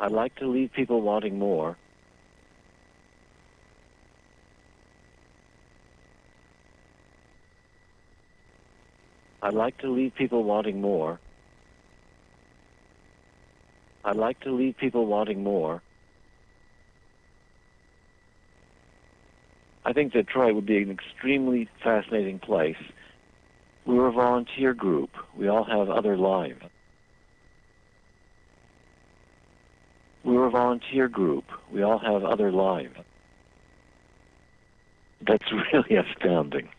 I'd like to leave people wanting more. I'd like to leave people wanting more. I'd like to leave people wanting more. I think Detroit would be an extremely fascinating place. We're a volunteer group. We all have other lives. We're a volunteer group. We all have other lives. That's really astounding.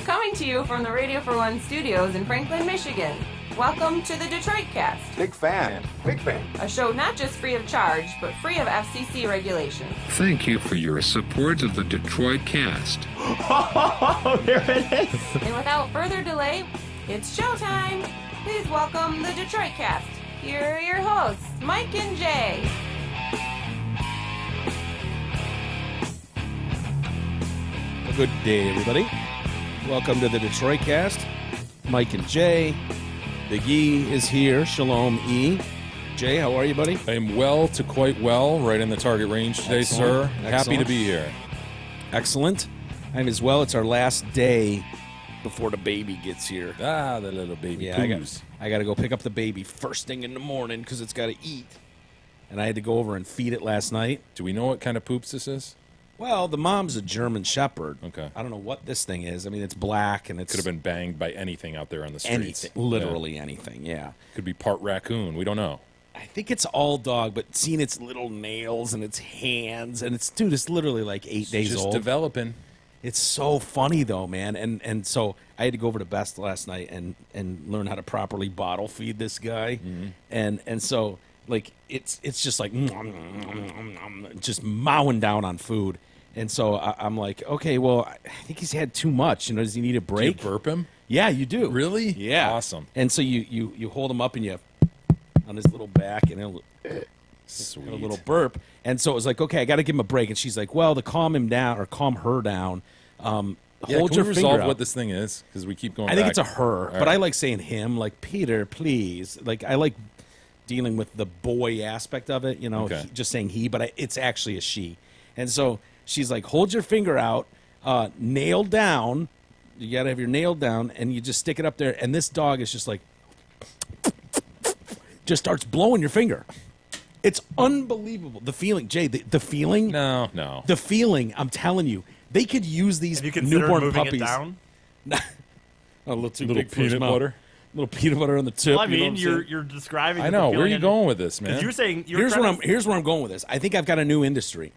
Coming to you from the Radio for One studios in Franklin, Michigan. Welcome to the Detroit Cast. Big fan. Big fan. A show not just free of charge, but free of FCC regulation. Thank you for your support of the Detroit Cast. Oh, there it is. And without further delay, it's showtime. Please welcome the Detroit Cast. Here are your hosts, Mike and Jay. Good day, everybody. Welcome to the Detroit Cast. Mike and Jay. Big E is here. Shalom, E. Jay, how are you, buddy? I am well to quite well, right in the target range today, Excellent. sir. Happy Excellent. to be here. Excellent. I'm as well. It's our last day before the baby gets here. Ah, the little baby Yeah, poos. I got to go pick up the baby first thing in the morning because it's got to eat. And I had to go over and feed it last night. Do we know what kind of poops this is? Well, the mom's a German Shepherd. Okay. I don't know what this thing is. I mean, it's black and it's Could have been banged by anything out there on the streets. anything. Literally anything, yeah. Could be part raccoon. We don't know. I think it's all dog, but seeing its little nails and its hands, and it's, dude, it's literally like 8 days Just old. developing. It's so funny, though, man. And so I had to go over to Best last night and learn how to properly bottle feed this guy. Mm-hmm. And so, like, it's just like, just mowing down on food. And so I'm like, okay, well, I think he's had too much. You know, does he need a Do you break? burp him? Yeah, you do. Really? Yeah. Awesome. And so you hold him up and you on his little back and he'll Sweet. a little burp. And so it was like, okay, I got to give him a break. And she's like, well, to calm him down or calm her down, hold Yeah, your can we finger resolve out. what this thing is? Because we keep going I think back. it's a her, All but right. I like saying him, like Peter, please. Like I like dealing with the boy aspect of it, you know, Okay. just saying he, but it's actually a she. And so she's like, hold your finger out, nail down. You got to have your nail down, and you just stick it up there. And this dog is just like, just starts blowing your finger. It's unbelievable. The feeling, Jay, the feeling. No. The feeling, I'm telling you, they could use these Have you considered newborn moving puppies. it down? A little too Little big for his peanut mouth. butter. Little peanut butter on the tip. Well, I you know mean, what I'm saying? you're describing. I the know. Where are feeling you and- going with this, man? 'cause you're saying Here's where I'm going with this. I think I've got a new industry.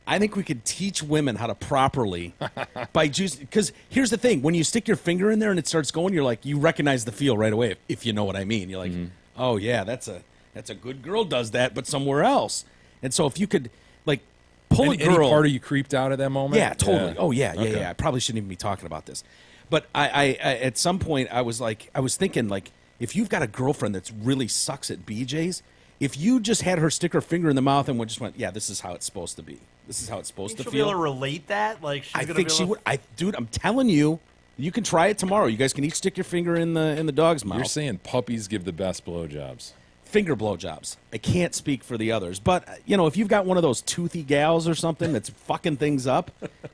I think we could teach women how to properly by juice. Because here's the thing: when you stick your finger in there and it starts going, you're like, you recognize the feel right away. If you know what I mean, you're like, oh yeah, that's a good girl does that, but somewhere else. And so if you could like pull Any a girl, part of you creeped out at that moment? yeah, totally. Oh yeah, Okay. yeah. I probably shouldn't even be talking about this, but I at some point I was thinking like, if you've got a girlfriend that's really sucks at BJ's, if you just had her stick her finger in the mouth and just went, yeah, this is how it's supposed to be. This is how it's supposed to she'll feel. be able to relate that. Like she's I gonna think be she able would. Dude, I'm telling you, you can try it tomorrow. You guys can each stick your finger in the dog's mouth. You're saying puppies give the best blowjobs. Finger blowjobs. I can't speak for the others, but if you've got one of those toothy gals or something that's fucking things up,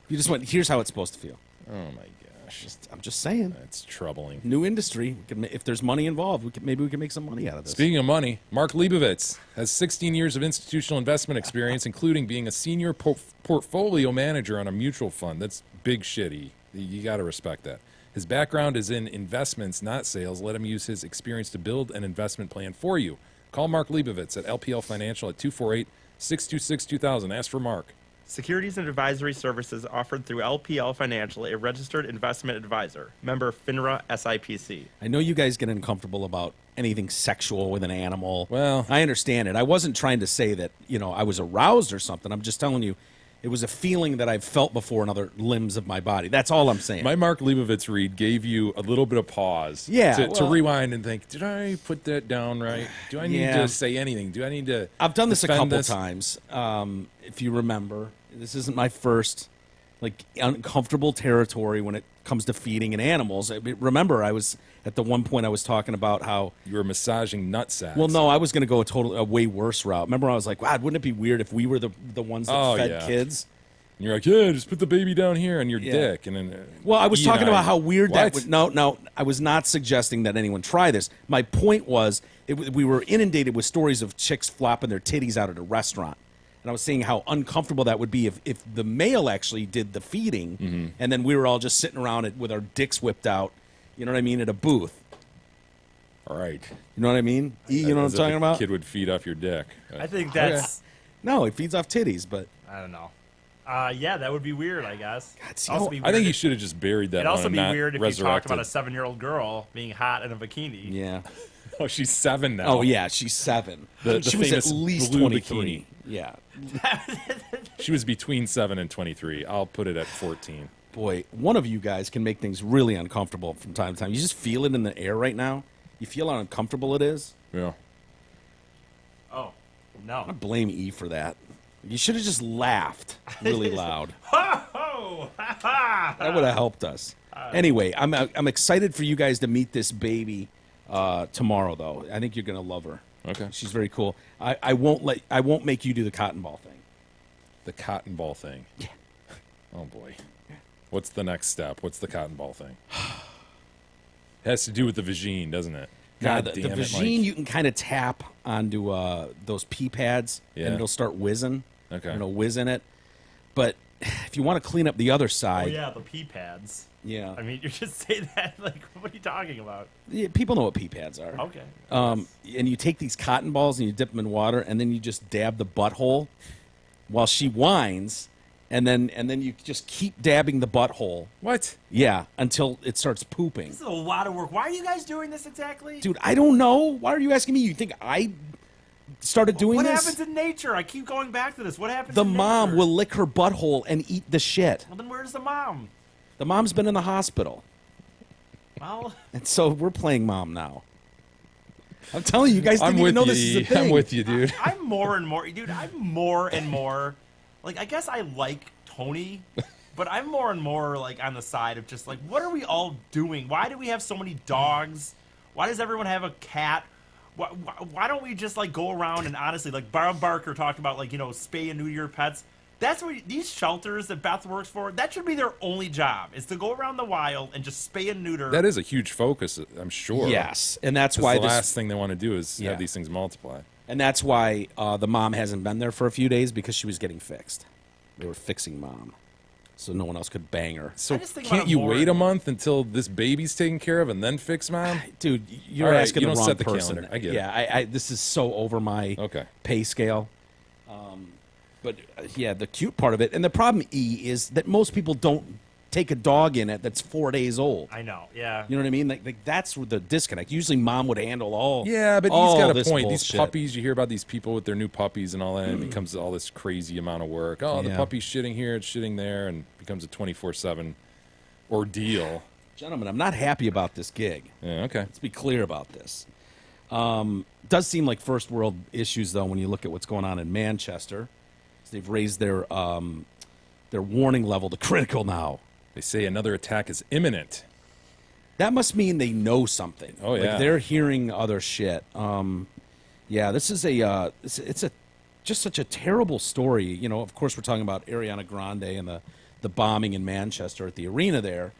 you just went, here's how it's supposed to feel. Oh my gosh, I'm just saying. that's troubling. New industry. If there's money involved, maybe we can make some money out of this. Speaking of money, Mark Leibovitz has 16 years of institutional investment experience, including being a senior portfolio manager on a mutual fund. That's big shit. You got to respect that. His background is in investments, not sales. Let him use his experience to build an investment plan for you. Call Mark Leibovitz at LPL Financial at 248-626-2000. Ask for Mark. Securities and advisory services offered through LPL Financial, a registered investment advisor. Member FINRA SIPC. I know you guys get uncomfortable about anything sexual with an animal. Well- I understand it. I wasn't trying to say that, I was aroused or something. I'm just telling you, it was a feeling that I've felt before in other limbs of my body. That's all I'm saying. My Mark Leibovitz read gave you a little bit of pause Yeah, to well- rewind and think, did I put that down right? Do I need Yeah. to say anything? Do I need to I've done this a defend couple this? times. If you remember, this isn't my first uncomfortable territory when it comes to feeding and animals. Remember, I was at the one point I was talking about how. You were massaging nutsacks. Well, no, I was going to go a way worse route. Remember, I was like, "Wow, wouldn't it be weird if we were the ones that fed yeah. kids?" And you're like, yeah, just put the baby down here on your Yeah. dick. And then, Well, I was E and talking about how weird that What? would. No, I was not suggesting that anyone try this. My point was, we were inundated with stories of chicks flopping their titties out at a restaurant. And I was saying how uncomfortable that would be if the male actually did the feeding, and then we were all just sitting around it with our dicks whipped out, you know what I mean, at a booth. All right. You know what I mean? You know what I'm As if talking a about? Kid would feed off your dick. I think that's. No, he feeds off titties, but I don't know. Yeah, that would be weird. I guess. God, see, Also how- be I think weird you if- should have just buried that It'd one also and be not weird if you talked resurrected. about a 7-year-old girl being hot in a bikini. yeah. Oh, she's 7 now. Oh yeah, she's 7. The she was at famous least blue 23. bikini. Yeah. She was between 7 and 23. I'll put it at 14. Boy, one of you guys can make things really uncomfortable from time to time. You just feel it in the air right now. You feel how uncomfortable it is. Yeah. Oh, no. I blame E for that. You should have just laughed really loud. Oh, That would have helped us. Anyway, I'm excited for you guys to meet this baby tomorrow, though. I think you're gonna love her. Okay. She's very cool. I won't make you do the cotton ball thing. The cotton ball thing. Yeah. Oh, boy. What's the next step? What's the cotton ball thing? It has to do with the vagine, doesn't it? Now, God the damn it, vagine Mike. you can kind of tap onto those pee pads, Yeah. and it'll start whizzing. Okay. And it'll whiz in it. But if you want to clean up the other Oh, side, yeah, the pee pads. yeah. I mean, you just say that, like, what are you talking about? Yeah, people know what pee pads are. Okay. And you take these cotton balls and you dip them in water, and then you just dab the butthole while she whines, and then you just keep dabbing the butthole. What? Yeah, until it starts pooping. This is a lot of work. Why are you guys doing this exactly? Dude, I don't know. Why are you asking me? You think I started doing what this? happens in nature? I keep going back to this. What happens The in mom nature? will lick her butthole and eat the shit. Well, then where's the mom? The mom's been in the hospital. Well, And so we're playing mom now. I'm telling you, you guys I'm didn't even with know you. this is a E. thing. I'm with you, dude. I'm more and more, dude. I'm more and more, like, I guess I like Tony, but I'm more and more like on the side of just like, what are we all doing? Why do we have so many dogs? Why does everyone have a cat? Why don't we just like go around and honestly, like Bob Barker talked about, like, you know, spay and neuter your pets. That's what these shelters that Beth works for, that should be their only job, is to go around the wild and just spay and neuter. That is a huge focus, I'm sure. Yes, and that's 'Cause why the this. last thing they want to do is Yeah. have these things multiply. And that's why the mom hasn't been there for a few days, because she was getting fixed. They were fixing mom, so no one else could bang her. So I just think about can't it you more- wait a month until this baby's taken care of and then fix mom? Dude, you're All right, asking you the don't wrong set the person. calendar. I get it. yeah, I this is so over my Okay. pay scale. But yeah, the cute part of it, and the problem, is that most people don't take a dog in it that's 4 days old. I know. Yeah. You know what I mean? Like that's where the disconnect. Usually, mom would handle all. Yeah, but all he's got a this point. These bullshit. puppies, you hear about these people with their new puppies and all that, and it becomes all this crazy amount of work. Oh, the Yeah. puppy's shitting here, it's shitting there, and becomes a 24/7 ordeal. Gentlemen, I'm not happy about this gig. Yeah, okay. Let's be clear about this. Does seem like first world issues, though, when you look at what's going on in Manchester. They've raised their warning level to critical now. They say another attack is imminent. That must mean they know something. Oh, yeah. Like they're hearing other shit. Yeah, this is it's just such a terrible story. You know, of course, we're talking about Ariana Grande and the bombing in Manchester at the arena there.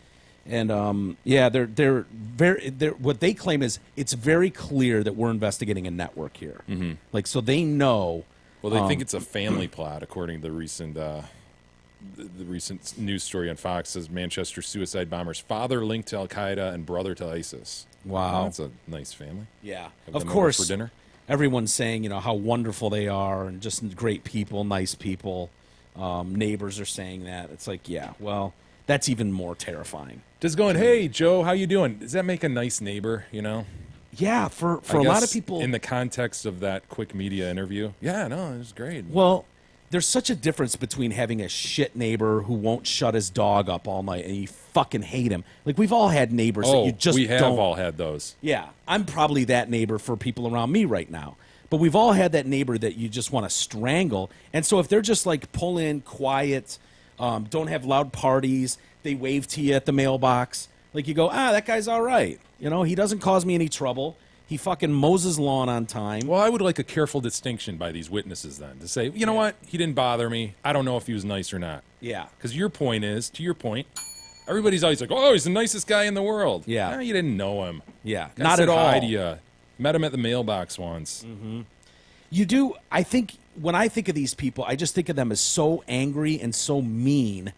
And yeah, they're what they claim is it's very clear that we're investigating a network here. Mm-hmm. Like, so they know. Well, they think it's a family plot, according to the recent the recent news story on Fox. Says Manchester suicide bomber's father linked to Al Qaeda and brother to ISIS. Wow. That's a nice family. Yeah, Have of them over course. for dinner. Everyone's saying, you know, how wonderful they are and just great people, nice people. Neighbors are saying that. It's like, yeah, well, that's even more terrifying. Just going, hey Joe, how you doing? Does that make a nice neighbor? You know. Yeah, for I a lot of guess people. in the context of that quick media interview. Yeah, no, it was great. Well, there's such a difference between having a shit neighbor who won't shut his dog up all night and you fucking hate him. Like, we've all had neighbors that you just we have don't. all had those. Yeah, I'm probably that neighbor for people around me right now. But we've all had that neighbor that you just want to strangle. And so if they're just like pull in, quiet, don't have loud parties, they wave to you at the mailbox, like you go, that guy's all right. You know, he doesn't cause me any trouble. He fucking mows his lawn on time. Well, I would like a careful distinction by these witnesses then to say, you know what, he didn't bother me. I don't know if he was nice or not. Yeah. Because your point is, to your point, everybody's always like, oh, he's the nicest guy in the world. Yeah. You didn't know him. Yeah. Guy Not said at all. hi to you. Met him at the mailbox once. You do. I think when I think of these people, I just think of them as so angry and so mean.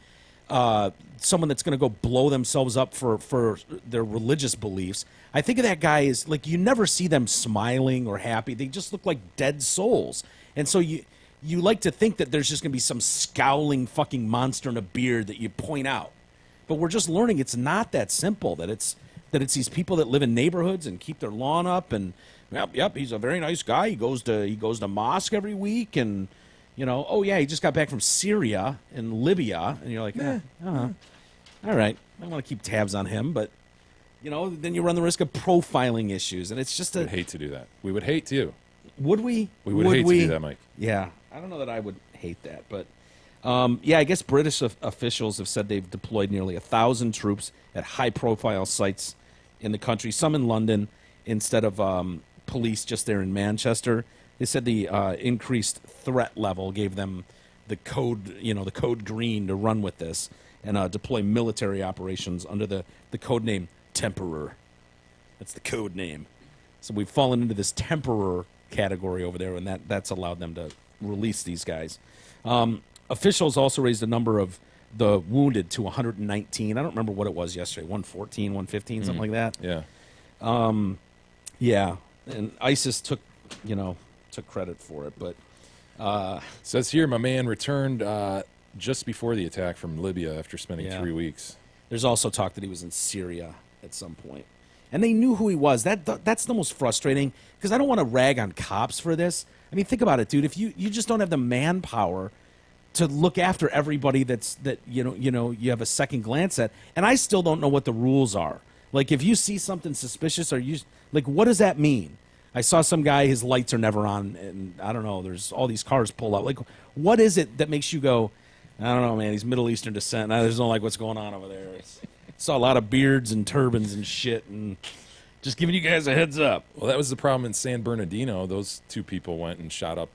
Someone that's going to go blow themselves up for their religious beliefs. I think of that guy as like you never see them smiling or happy. They just look like dead souls. And so you like to think that there's just going to be some scowling fucking monster in a beard that you point out. But we're just learning it's not that simple. That it's these people that live in neighborhoods and keep their lawn up and yep, he's a very nice guy. He goes to mosque every week and you know, oh yeah, he just got back from Syria and Libya, and you're like, all right, I want to keep tabs on him, but you know, then you run the risk of profiling issues, and it's just We'd hate to do that. We would hate to. would we? We would hate to do that, Mike. Yeah, I don't know that I would hate that, but yeah, I guess British officials have said they've deployed nearly 1,000 troops at high-profile sites in the country, some in London instead of police just there in Manchester. They said the increased threat level gave them the code green to run with this and deploy military operations under the code name Temperer. That's the code name. So we've fallen into this Temperer category over there, and that's allowed them to release these guys. Officials also raised the number of the wounded to 119. I don't remember what it was yesterday, 114, 115, something like that. Yeah. Yeah, and ISIS took credit for it, but Says here, my man returned just before the attack from Libya after spending Yeah. 3 weeks. there's also talk that he was in Syria at some point. And they knew who he was. That's the most frustrating, because I don't want to rag on cops for this. I mean, think about it, dude. If you just don't have the manpower to look after everybody that you have a second glance at, and I still don't know what the rules are. Like, if you see something suspicious, what does that mean? I saw some guy, his lights are never on, and I don't know, there's all these cars pull up. Like, what is it that makes you go, I don't know, man, he's Middle Eastern descent. I just don't like what's going on over there. Saw a lot of beards and turbans and shit, and just giving you guys a heads up. Well, that was the problem in San Bernardino. Those two people went and shot up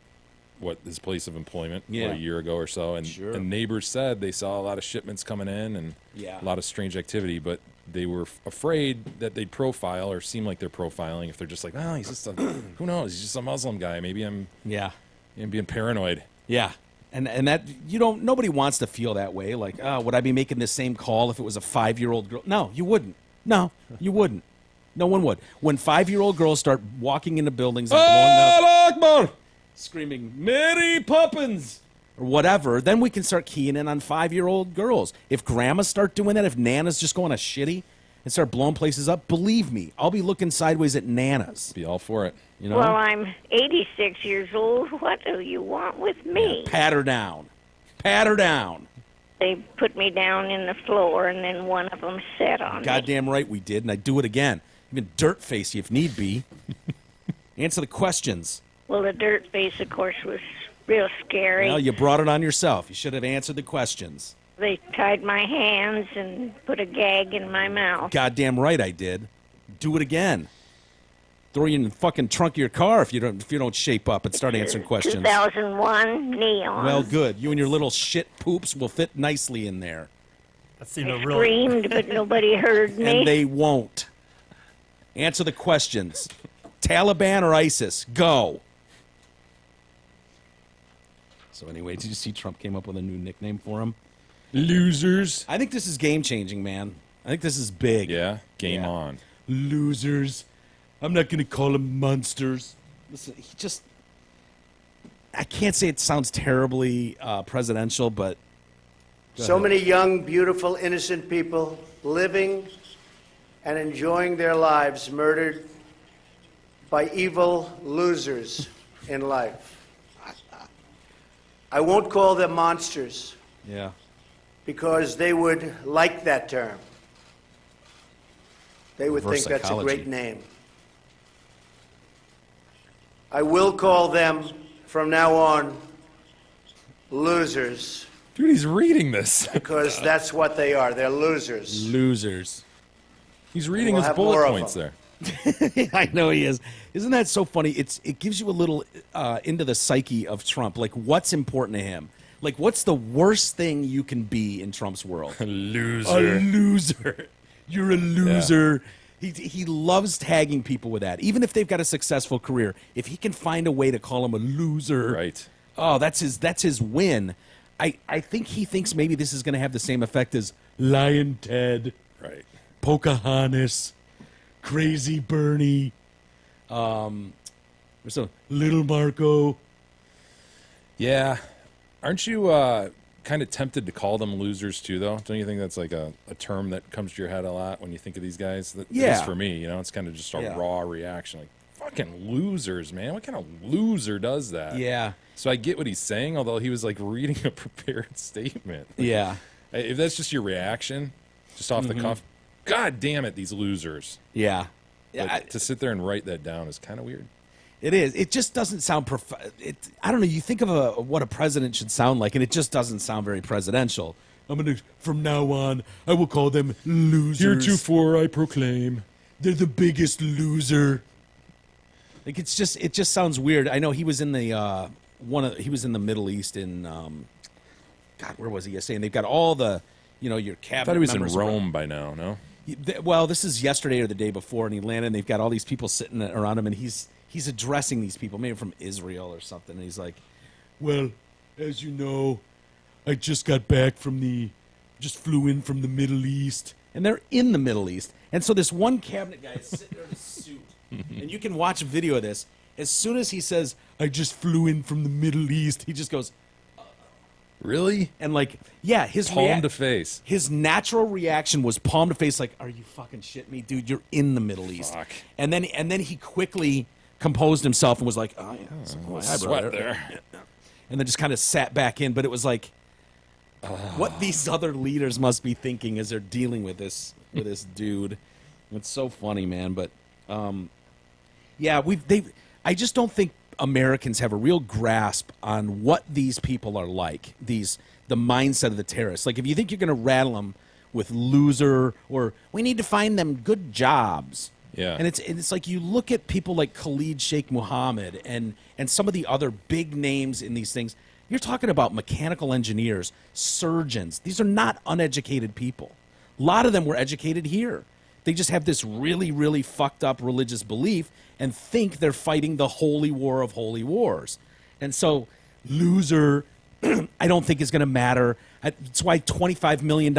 his place of employment Yeah. a year ago or so, and Sure. the neighbors said they saw a lot of shipments coming in and Yeah. a lot of strange activity. But they were afraid that they'd profile or seem like they're profiling if they're just like, oh, he's just a, who knows, he's just a Muslim guy. Maybe I'm being paranoid. Yeah. And that, nobody wants to feel that way. Like, oh, would I be making the same call if it was a 5-year-old girl? No, you wouldn't. No, you wouldn't. No one would. When 5-year-old girls start walking into buildings and blowing up, screaming, Mary Poppins, or whatever, then we can start keying in on 5-year-old girls. If grandmas start doing that, if nanas just go on a shitty and start blowing places up, believe me, I'll be looking sideways at nanas. Be all for it. You know? Well, I'm 86 years old. What do you want with me? Pat her down. Pat her down. They put me down in the floor, and then one of them sat on me. Goddamn right we did, and I'd do it again. Even dirt face you if need be. Answer the questions. Well, the dirt face, of course, was real scary. Well, you brought it on yourself. You should have answered the questions. They tied my hands and put a gag in my mouth. Goddamn right I did. Do it again. Throw you in the fucking trunk of your car if you don't shape up and start answering questions. 2001 neon. Well, good. You and your little shit poops will fit nicely in there. That seemed I a real. screamed, but nobody heard me. And they won't. Answer the questions. Taliban or ISIS? Go. So anyway, did you see Trump came up with a new nickname for him? Losers. I think this is game-changing, man. I think this is big. Yeah, game Yeah. on. Losers. I'm not going to call them monsters. Listen, I can't say it sounds terribly presidential, but... So many young, beautiful, innocent people living and enjoying their lives murdered by evil losers in life. I won't call them monsters Yeah. because they would like that term. They would Reverse think that's a psychology. great name. I will call them from now on losers Dude, he's reading this. because that's what they are. They're losers. Losers. He's reading We'll his have more bullet of points them. there. I know he is. Isn't that so funny? It gives you a little into the psyche of Trump. Like, what's important to him? Like, what's the worst thing you can be in Trump's world? Loser. A loser. You're a loser. He loves tagging people with that. Even if they've got a successful career, if he can find a way to call him a loser, Right. oh, that's his win. I think he thinks maybe this is going to have the same effect as Lion Ted, Right. Pocahontas, Crazy Bernie, there's a Little Marco. Yeah. Aren't you kind of tempted to call them losers too, though? Don't you think that's like a term that comes to your head a lot when you think of these guys? That, at Yeah. least for me, it's kind of just a Yeah. raw reaction. Like, fucking losers, man. What kind of loser does that? Yeah, So I get what he's saying, although he was like reading a prepared statement. yeah, If that's just your reaction, just off the cuff, God damn it, these losers. yeah. But Yeah, to sit there and write that down is kind of weird. it is. It just doesn't sound. I don't know. You think of what a president should sound like, and it just doesn't sound very presidential. From now on, I will call them losers. Heretofore I proclaim. They're the biggest loser. Like it just sounds weird. I know he was in the he was in the Middle East in God, where was he yesterday? And they've got all the your cabinet. I thought he was in members Rome by now, no? Well, this is yesterday or the day before, and he landed. And they've got all these people sitting around him, and he's addressing these people, maybe from Israel or something. And he's like, "Well, as you know, I just got back just flew in from the Middle East, and they're in the Middle East." And so this one cabinet guy is sitting there in a suit, and you can watch a video of this. As soon as he says, "I just flew in from the Middle East," he just goes, Really? and like, yeah, his Palm to face. his natural reaction was palm to face, like, "Are you fucking shitting me, dude? You're in the Middle East." Fuck. And then he quickly composed himself and was like, "Oh yeah, it's my Sweat brother." there. And then just kind of sat back in. But it was like, what these other leaders must be thinking as they're dealing with this dude. It's so funny, man. But yeah, I just don't think Americans have a real grasp on what these people are like. The mindset of the terrorists. Like, if you think you're going to rattle them with loser, or we need to find them good jobs. Yeah. And it's like you look at people like Khalid Sheikh Mohammed and some of the other big names in these things. You're talking about mechanical engineers, surgeons. These are not uneducated people. A lot of them were educated here. They just have this really, really fucked up religious belief and think they're fighting the holy war of holy wars. And so, loser, I don't think is going to matter. That's why $25 million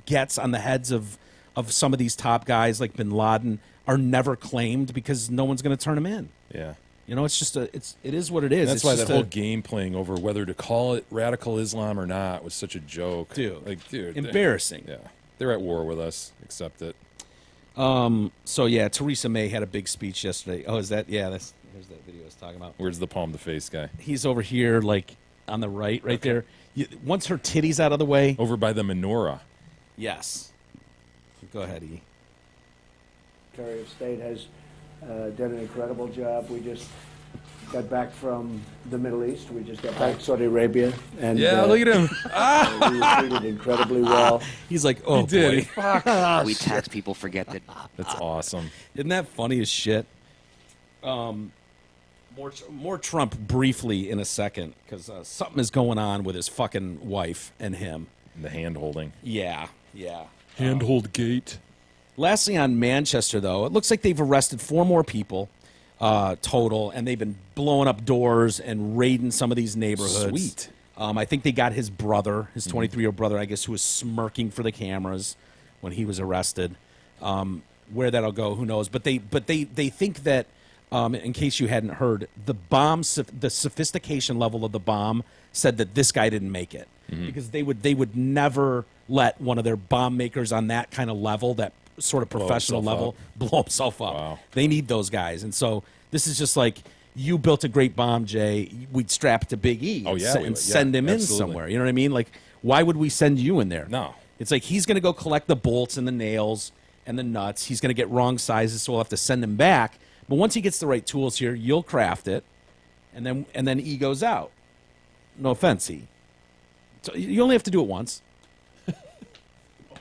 gets on the heads of some of these top guys like Bin Laden are never claimed because no one's going to turn them in. Yeah. You know, it's just it is what it is. That's it's why just that whole game playing over whether to call it radical Islam or not was such a joke. Dude, embarrassing. Yeah. They're at war with us. Accept it. So yeah, Theresa May had a big speech yesterday. Oh, is that? Yeah, here's that video I was talking about. Where's the palm to face guy? He's over here, like on the right there. Once her titty's out of the way. Over by the menorah. Yes. Go ahead, E. Secretary of State has done an incredible job. We just got back from the Middle East. We just got back to Saudi Arabia. And, look at him. We were treated incredibly well. He's like, oh, he did. boy. We tax people forget that. That's awesome. Isn't that funny as shit? More Trump briefly in a second, because something is going on with his fucking wife and him. The hand holding. Yeah. Handhold gate. Lastly, on Manchester, though, it looks like they've arrested 4 more people total, and they've been blowing up doors and raiding some of these neighborhoods. Sweet. I think they got his brother, his 23-year-old brother, I guess, who was smirking for the cameras when he was arrested. Where that'll go, who knows? But they think that, in case you hadn't heard, the sophistication level of the bomb said that this guy didn't make it, because they would never let one of their bomb makers on that kind of level, that sort of professional level, blow himself up. Wow. They need those guys, and so this is just like, you built a great bomb, Jay. We'd strap it to Big E and send him in somewhere. You know what I mean? Like, why would we send you in there? No. It's like he's going to go collect the bolts and the nails and the nuts. He's going to get wrong sizes, so we'll have to send him back. But once he gets the right tools here, you'll craft it, and then E goes out. No offense, E. So you only have to do it once.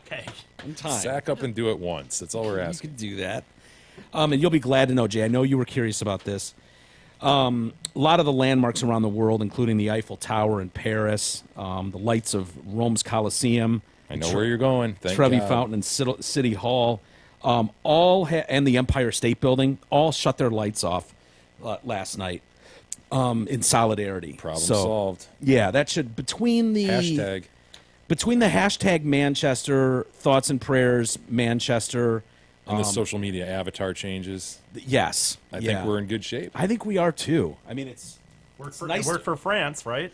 Okay. One time. Sack up and do it once. That's all we're asking. You can do that. And you'll be glad to know, Jay, I know you were curious about this. A lot of the landmarks around the world, including the Eiffel Tower in Paris, the lights of Rome's Colosseum. I know where you're going. Thank Trevi God. Fountain and City Hall, and the Empire State Building, all shut their lights off last night in solidarity. Problem solved. Yeah, that should, between the hashtag Manchester, thoughts and prayers, Manchester, and the social media avatar changes. Yes. I think we're in good shape. I think we are too. I mean, it worked for France, right?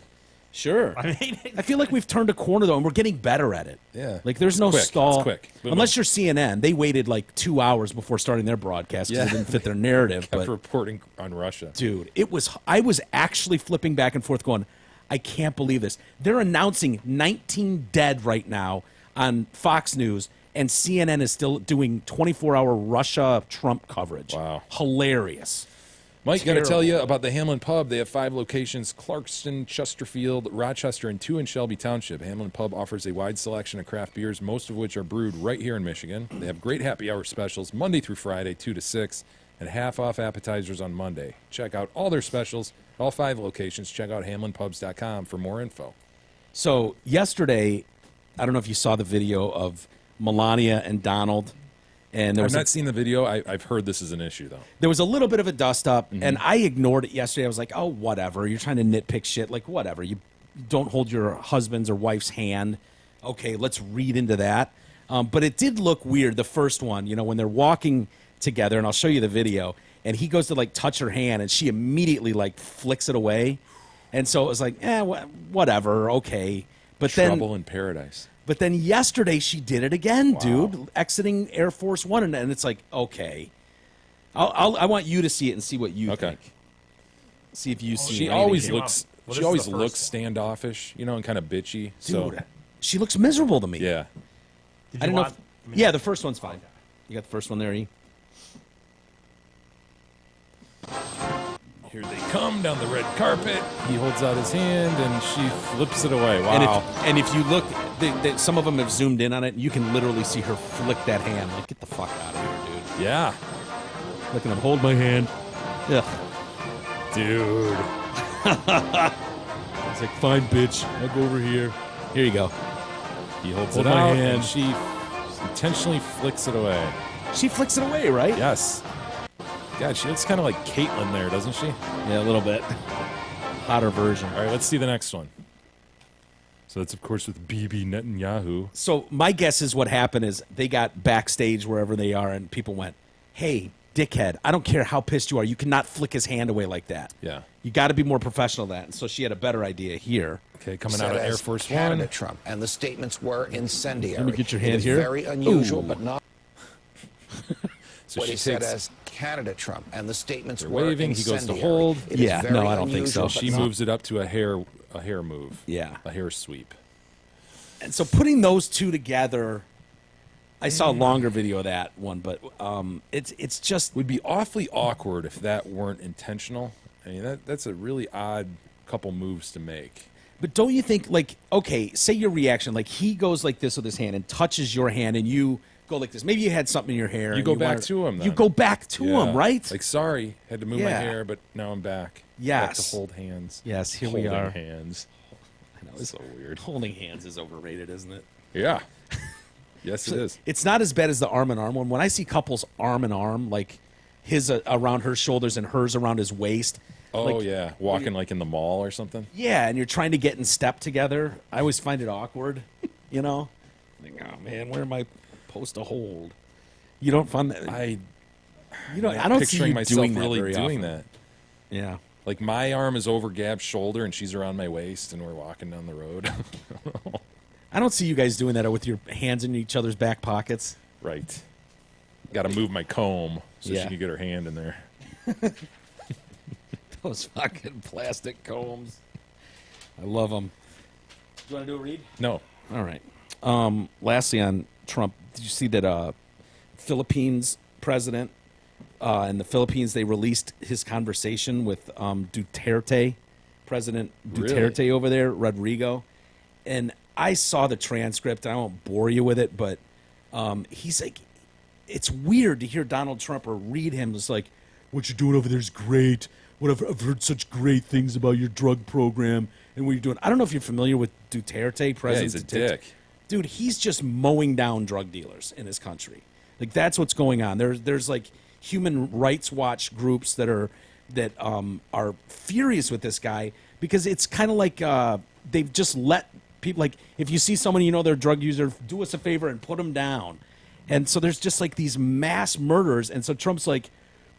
Sure. I mean, I feel like we've turned a corner, though, and we're getting better at it. Yeah. Like, there's no quick. stall. It's quick. Boom. Unless you're CNN. They waited like 2 hours before starting their broadcast because it didn't fit their narrative. Kept reporting on Russia. Dude, I was actually flipping back and forth going, I can't believe this. They're announcing 19 dead right now on Fox News, and CNN is still doing 24-hour Russia-Trump coverage. Wow. Hilarious. Mike, got to tell you about the Hamlin Pub. They have 5 locations: Clarkston, Chesterfield, Rochester, and 2 in Shelby Township. Hamlin Pub offers a wide selection of craft beers, most of which are brewed right here in Michigan. They have great happy hour specials Monday through Friday, 2 to 6, and half-off appetizers on Monday. Check out all their specials, all 5 locations. Check out hamlinpubs.com for more info. So yesterday, I don't know if you saw the video of Melania and Donald. And there I've was not seen the video. I've heard this is an issue, though. There was a little bit of a dust-up, and I ignored it yesterday. I was like, oh, whatever. You're trying to nitpick shit. Like, whatever. You don't hold your husband's or wife's hand. Okay, let's read into that. But it did look weird, the first one, when they're walking together, and I'll show you the video, and he goes to, like, touch her hand, and she immediately, like, flicks it away. And so it was like, whatever, okay. But Trouble in paradise. But then yesterday she did it again, dude, exiting Air Force One, and it's like, okay, I want you to see it and see what you think. See if you see. She always looks. She always looks standoffish, and kind of bitchy. Dude, she looks miserable to me. Yeah. I don't know. Yeah, the first one's fine. You got the first one there, E? Here they come down the red carpet. He holds out his hand, and she flips it away. Wow. And if you look, some of them have zoomed in on it, and you can literally see her flick that hand. Like, get the fuck out of here, dude. Yeah. Look at him hold my hand. Yeah. Dude. It's like, fine, bitch. I'll go over here. Here you go. He holds Hold it my out, hand. and she intentionally flicks it away. She flicks it away, right? Yes. God, she looks kind of like Caitlyn there, doesn't she? Yeah, a little bit. Hotter version. All right, let's see the next one. So that's, of course, with Bibi Netanyahu. So my guess is what happened is they got backstage wherever they are, and people went, "Hey, dickhead, I don't care how pissed you are. You cannot flick his hand away like that. Yeah. You got to be more professional than that." And so she had a better idea here. Okay, coming out of Air Force One. Canada Trump, and the statements were incendiary. Let me get your hand It is here. Very unusual, Ooh. but not So what she he said takes, as Canada Trump, and the statements they're were waving, he goes to incendiary. hold. It is Yeah, very no, I don't think so. unusual, but she not- moves it up to a hair move. Yeah. A hair sweep. And so putting those two together, I saw a longer video of that one, but it's just Would be awfully awkward if that weren't intentional. I mean, that's a really odd couple moves to make. But don't you think, like, okay, say your reaction, like he goes like this with his hand and touches your hand, and you go like this. Maybe you had something in your hair. You and go back wanted- to him, You then. go back to Yeah. him, right? Like, sorry, had to move my Yeah. hair, but now I'm back. Back Yes. to hold hands. Yes, here we Holding are. hands. I know, It's so weird. holding hands is overrated, isn't it? Yeah. Yes, it is. It's not as bad as the arm in arm one. When I see couples arm in arm, like his around her shoulders and hers around his waist. Oh, like, yeah. Walking like in the mall or something. Yeah, and you're trying to get in step together. I always find it awkward, you know? Like, oh man, where am I supposed to hold? You don't find that. I don't see picturing you myself doing that really very doing often. that. Yeah. Like my arm is over Gab's shoulder and she's around my waist and we're walking down the road. I don't see you guys doing that with your hands in each other's back pockets. Right. Got to move my comb so Yeah. she can get her hand in there. Those fucking plastic combs. I love them. Do you want to do a read? No. All right. Lastly, on Trump, did you see that Philippines president in the Philippines, they released his conversation with Duterte, President Duterte Really? over there, Rodrigo. And I saw the transcript. I won't bore you with it, but he's like, it's weird to hear Donald Trump or read him. It's like, what you're doing over there is great. I've heard such great things about your drug program and what you're doing. I don't know if you're familiar with Duterte, President Yeah, he's a Duterte. dick. Dude, he's just mowing down drug dealers in his country. Like that's what's going on. There's like human rights watch groups that are furious with this guy because it's kind of like they've just let people, like if you see someone you know they're a drug user, do us a favor and put them down. And so there's just like these mass murders, and so Trump's like,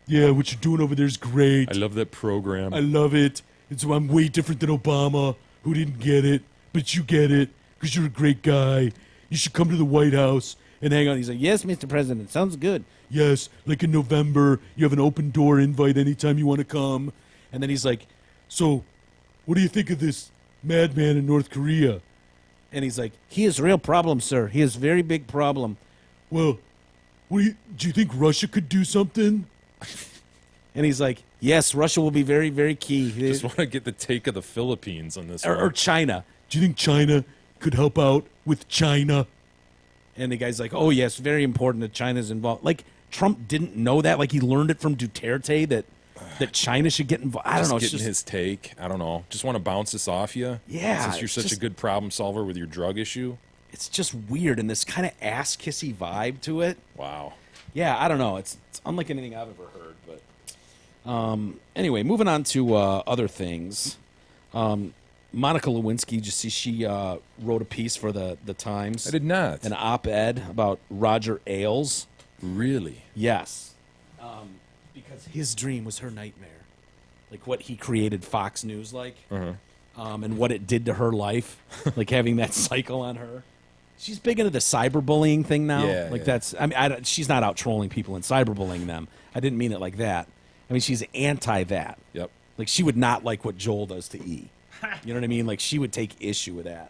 yeah, what you're doing over there is great. I love that program. I love it. I'm way different than Obama, who didn't get it, but you get it because you're a great guy. You should come to the White House and hang on. He's like, yes, Mr. President, sounds good. Yes, like in November, you have an open door invite anytime you want to come. And then he's like, so what do you think of this madman in North Korea? And he's like, he is a real problem, sir. He is a very big problem. Well, do you think Russia could do something? And he's like, yes, Russia will be very, very key. Just want to get the take of the Philippines on this or one. China. Do you think China could help out with China? And the guy's like, oh, yes, very important that China's involved. Like, Trump didn't know that. Like, he learned it from Duterte that China should get involved. I don't know. It's Getting just, his take. I don't know. Just want to bounce this off you? Yeah, Since you're it's such just- a good problem solver with your drug issue? it's just weird. And this kind of ass-kissy vibe to it. Wow. Yeah, I don't know. It's unlike anything I've ever heard. But anyway, moving on to other things. Monica Lewinsky, did you see she wrote a piece for the Times? I did not. An op-ed about Roger Ailes. Really? Yes. Because his dream was her nightmare. Like what he created Fox News like. And what it did to her life. Like having that cycle on her. She's big into the cyberbullying thing now. Yeah, like yeah. that's, I mean, she's not out trolling people and cyberbullying them. I didn't mean it like that. I mean, she's anti that. Yep. Like she would not like what Joel does to E. You know what I mean? Like she would take issue with that.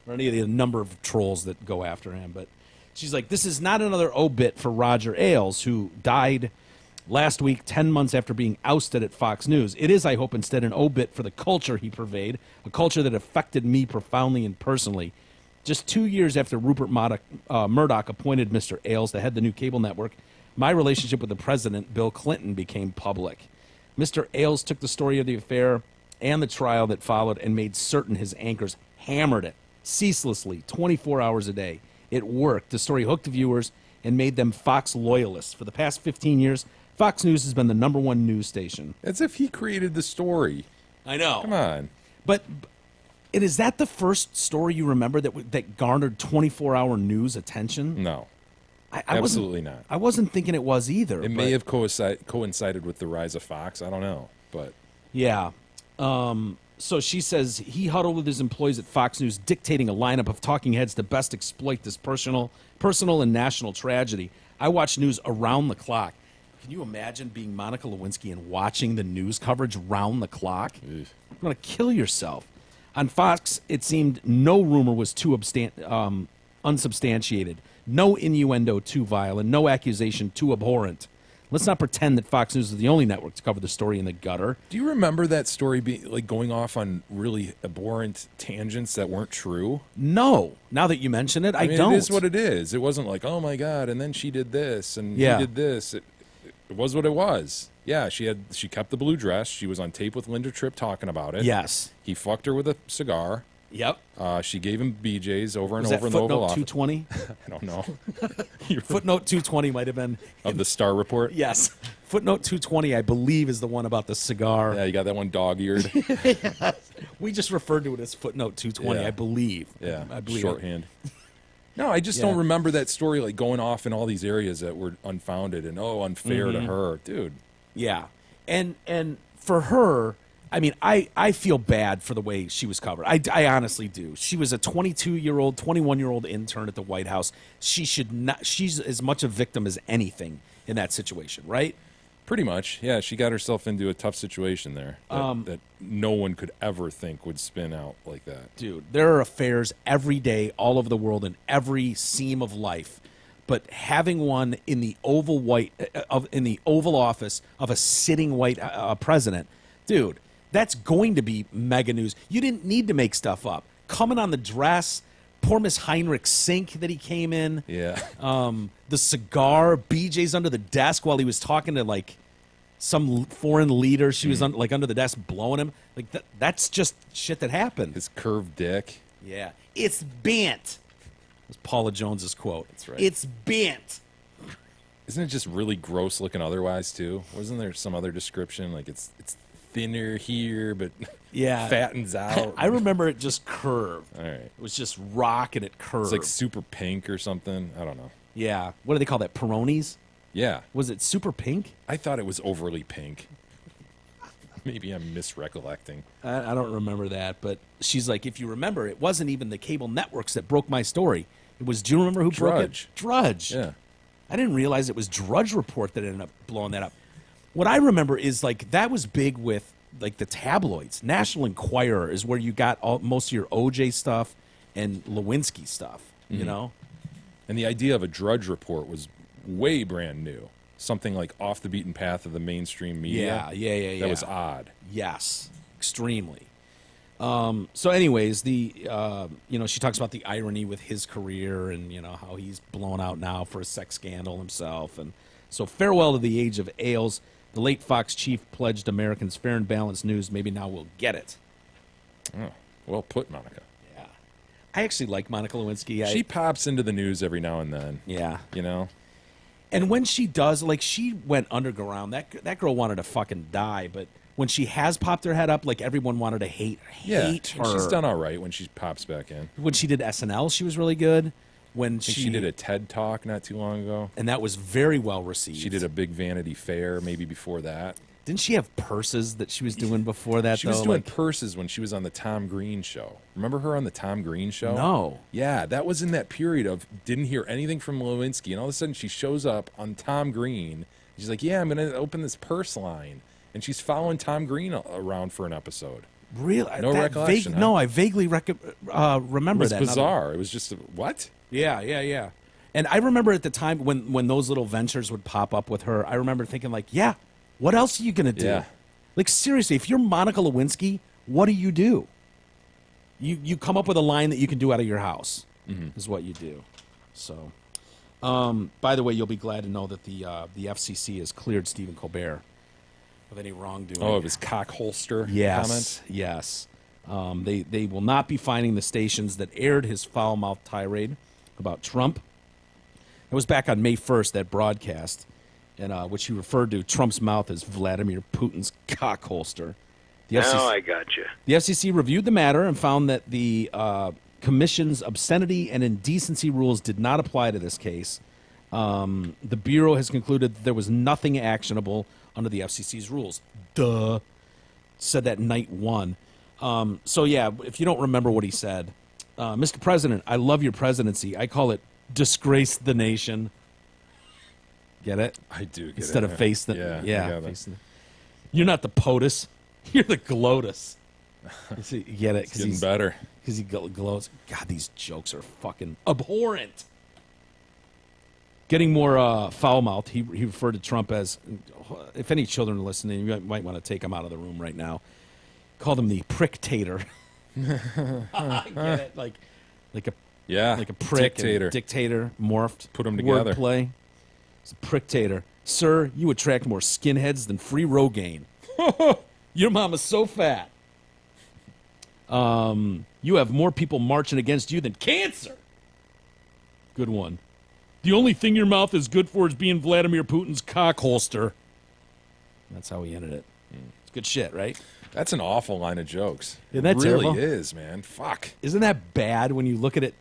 Or any of the number of trolls that go after him. But she's like, this is not another obit for Roger Ailes, who died last week, 10 months after being ousted at Fox News. It is, I hope, instead an obit for the culture he purveyed, a culture that affected me profoundly and personally. Just 2 years after Rupert Murdoch appointed Mr. Ailes to head the new cable network, my relationship with the president, Bill Clinton, became public. Mr. Ailes took the story of the affair and the trial that followed and made certain his anchors hammered it ceaselessly, 24 hours a day. It worked. The story hooked viewers and made them Fox loyalists. For the past 15 years, Fox News has been the #1 news station. As if he created the story. I know. Come on. But and is that the first story you remember that garnered 24-hour news attention? No. I Absolutely not. I wasn't thinking it was either. It may have coincided with the rise of Fox. I don't know. But Yeah. So she says he huddled with his employees at Fox News, dictating a lineup of talking heads to best exploit this personal and national tragedy. I watch news around the clock. Can you imagine being Monica Lewinsky and watching the news coverage round the clock? You're going to kill yourself. On Fox, it seemed no rumor was too unsubstantiated, no innuendo too vile, and no accusation too abhorrent. Let's not pretend that Fox News is the only network to cover the story in the gutter. do you remember that story going off on really abhorrent tangents that weren't true? No. Now that you mention it, I mean, don't. It is what it is. It wasn't like, oh my God, and then she did this and Yeah. he did this. It was what it was. Yeah, she kept the blue dress. She was on tape with Linda Tripp talking about it. Yes. He fucked her with a cigar. Yep. She gave him BJ's over and Was that over in the Oval footnote Office. 220? I don't know. Footnote 220 might have been. Of the Star Report? Yes. Footnote 220, I believe, is the one about the cigar. Yeah, you got that one dog-eared. We just referred to it as footnote 220, Yeah. I believe. Yeah, I believe. shorthand. No, I just Yeah. don't remember that story going off in all these areas that were unfounded and unfair to her, dude. Yeah. And for her, I mean, I feel bad for the way she was covered. I honestly do. She was a 22-year-old, 21-year-old intern at the White House. She's as much a victim as anything in that situation, right? Pretty much, yeah. She got herself into a tough situation there that no one could ever think would spin out like that. Dude, there are affairs every day all over the world in every seam of life. But having one in the Oval Office of a sitting white president, dude, that's going to be mega news. You didn't need to make stuff up. Coming on the dress, poor Miss Heinrich's sink that he came in. Yeah. The cigar, BJ's under the desk while he was talking to like some foreign leader. She was under the desk blowing him. Like that's just shit that happened. His curved dick. Yeah, it's bent. Was Paula Jones's quote. That's right. It's bent. Isn't it just really gross looking otherwise too? Wasn't there some other description like it's thinner here but Yeah, fattens out? I remember it just curved. All right. It was just rock and it curved. It's like super pink or something. I don't know. Yeah. What do they call that? Peronis? Yeah. Was it super pink? I thought it was overly pink. Maybe I'm misrecollecting. I don't remember that, but she's like, if you remember, it wasn't even the cable networks that broke my story. It was, do you remember who broke it? Drudge. Yeah. I didn't realize it was Drudge Report that ended up blowing that up. What I remember is like that was big with like the tabloids. National Enquirer is where you got most of your OJ stuff and Lewinsky stuff, you know? And the idea of a Drudge Report was way brand new. Something like off the beaten path of the mainstream media. Yeah. That was odd. Yes, extremely. So anyways, she talks about the irony with his career and, how he's blown out now for a sex scandal himself. And so farewell to the age of Ailes. The late Fox chief pledged Americans fair and balanced news. Maybe now we'll get it. Oh, well put, Monica. Yeah. I actually like Monica Lewinsky. She pops into the news every now and then. Yeah. And when she does, like, she went underground. That girl wanted to fucking die, but when she has popped her head up, like, everyone wanted to hate her. She's done all right when she pops back in. When she did SNL, she was really good. When she did a TED Talk not too long ago. And that was very well received. She did a big Vanity Fair maybe before that. Didn't she have purses that she was doing before that, She was doing purses when she was on the Tom Green show. Remember her on the Tom Green show? No. Yeah, that was in that period of didn't hear anything from Lewinsky, and all of a sudden she shows up on Tom Green. She's like, yeah, I'm going to open this purse line. And she's following Tom Green around for an episode. Really? No recollection, huh? No, I vaguely remember that. It was bizarre. It was just, what? Yeah. And I remember at the time when those little ventures would pop up with her, I remember thinking like, yeah, what else are you going to do? Yeah. Like, seriously, if you're Monica Lewinsky, what do? You come up with a line that you can do out of your house is what you do. So, by the way, you'll be glad to know that the FCC has cleared Stephen Colbert of any wrongdoing. Oh, of his cock holster comment? Yes. They will not be fining the stations that aired his foul-mouthed tirade about Trump. It was back on May 1st, that broadcast, in which he referred to Trump's mouth as Vladimir Putin's cock holster. The Now I got you. The FCC reviewed the matter and found that the Commission's obscenity and indecency rules did not apply to this case. The Bureau has concluded that there was nothing actionable under the FCC's rules. Duh. Said that night one. So, yeah, if you don't remember what he said, Mr. President, I love your presidency. I call it disgrace the nation. Get it? I do get Instead it. of face the... Yeah, I Yeah. got it. Face the, you're not the POTUS. You're the GLOTUS. You see, you get it? It's getting better. Because he glows. God, these jokes are fucking abhorrent. Getting more foul-mouthed, he referred to Trump as, if any children are listening, you might want to take him out of the room right now. Called him the prick-tator. I get it. Like a prick, Dictator. and dictator, morphed. Put 'em together. Wordplay. It's a prick-tator. Sir, you attract more skinheads than free Rogaine. Your mama's so fat. You have more people marching against you than cancer. Good one. The only thing your mouth is good for is being Vladimir Putin's cock holster. That's how he ended it. It's good shit, right? That's an awful line of jokes. Isn't that it really terrible? is, man. Fuck. Isn't that bad when you look at it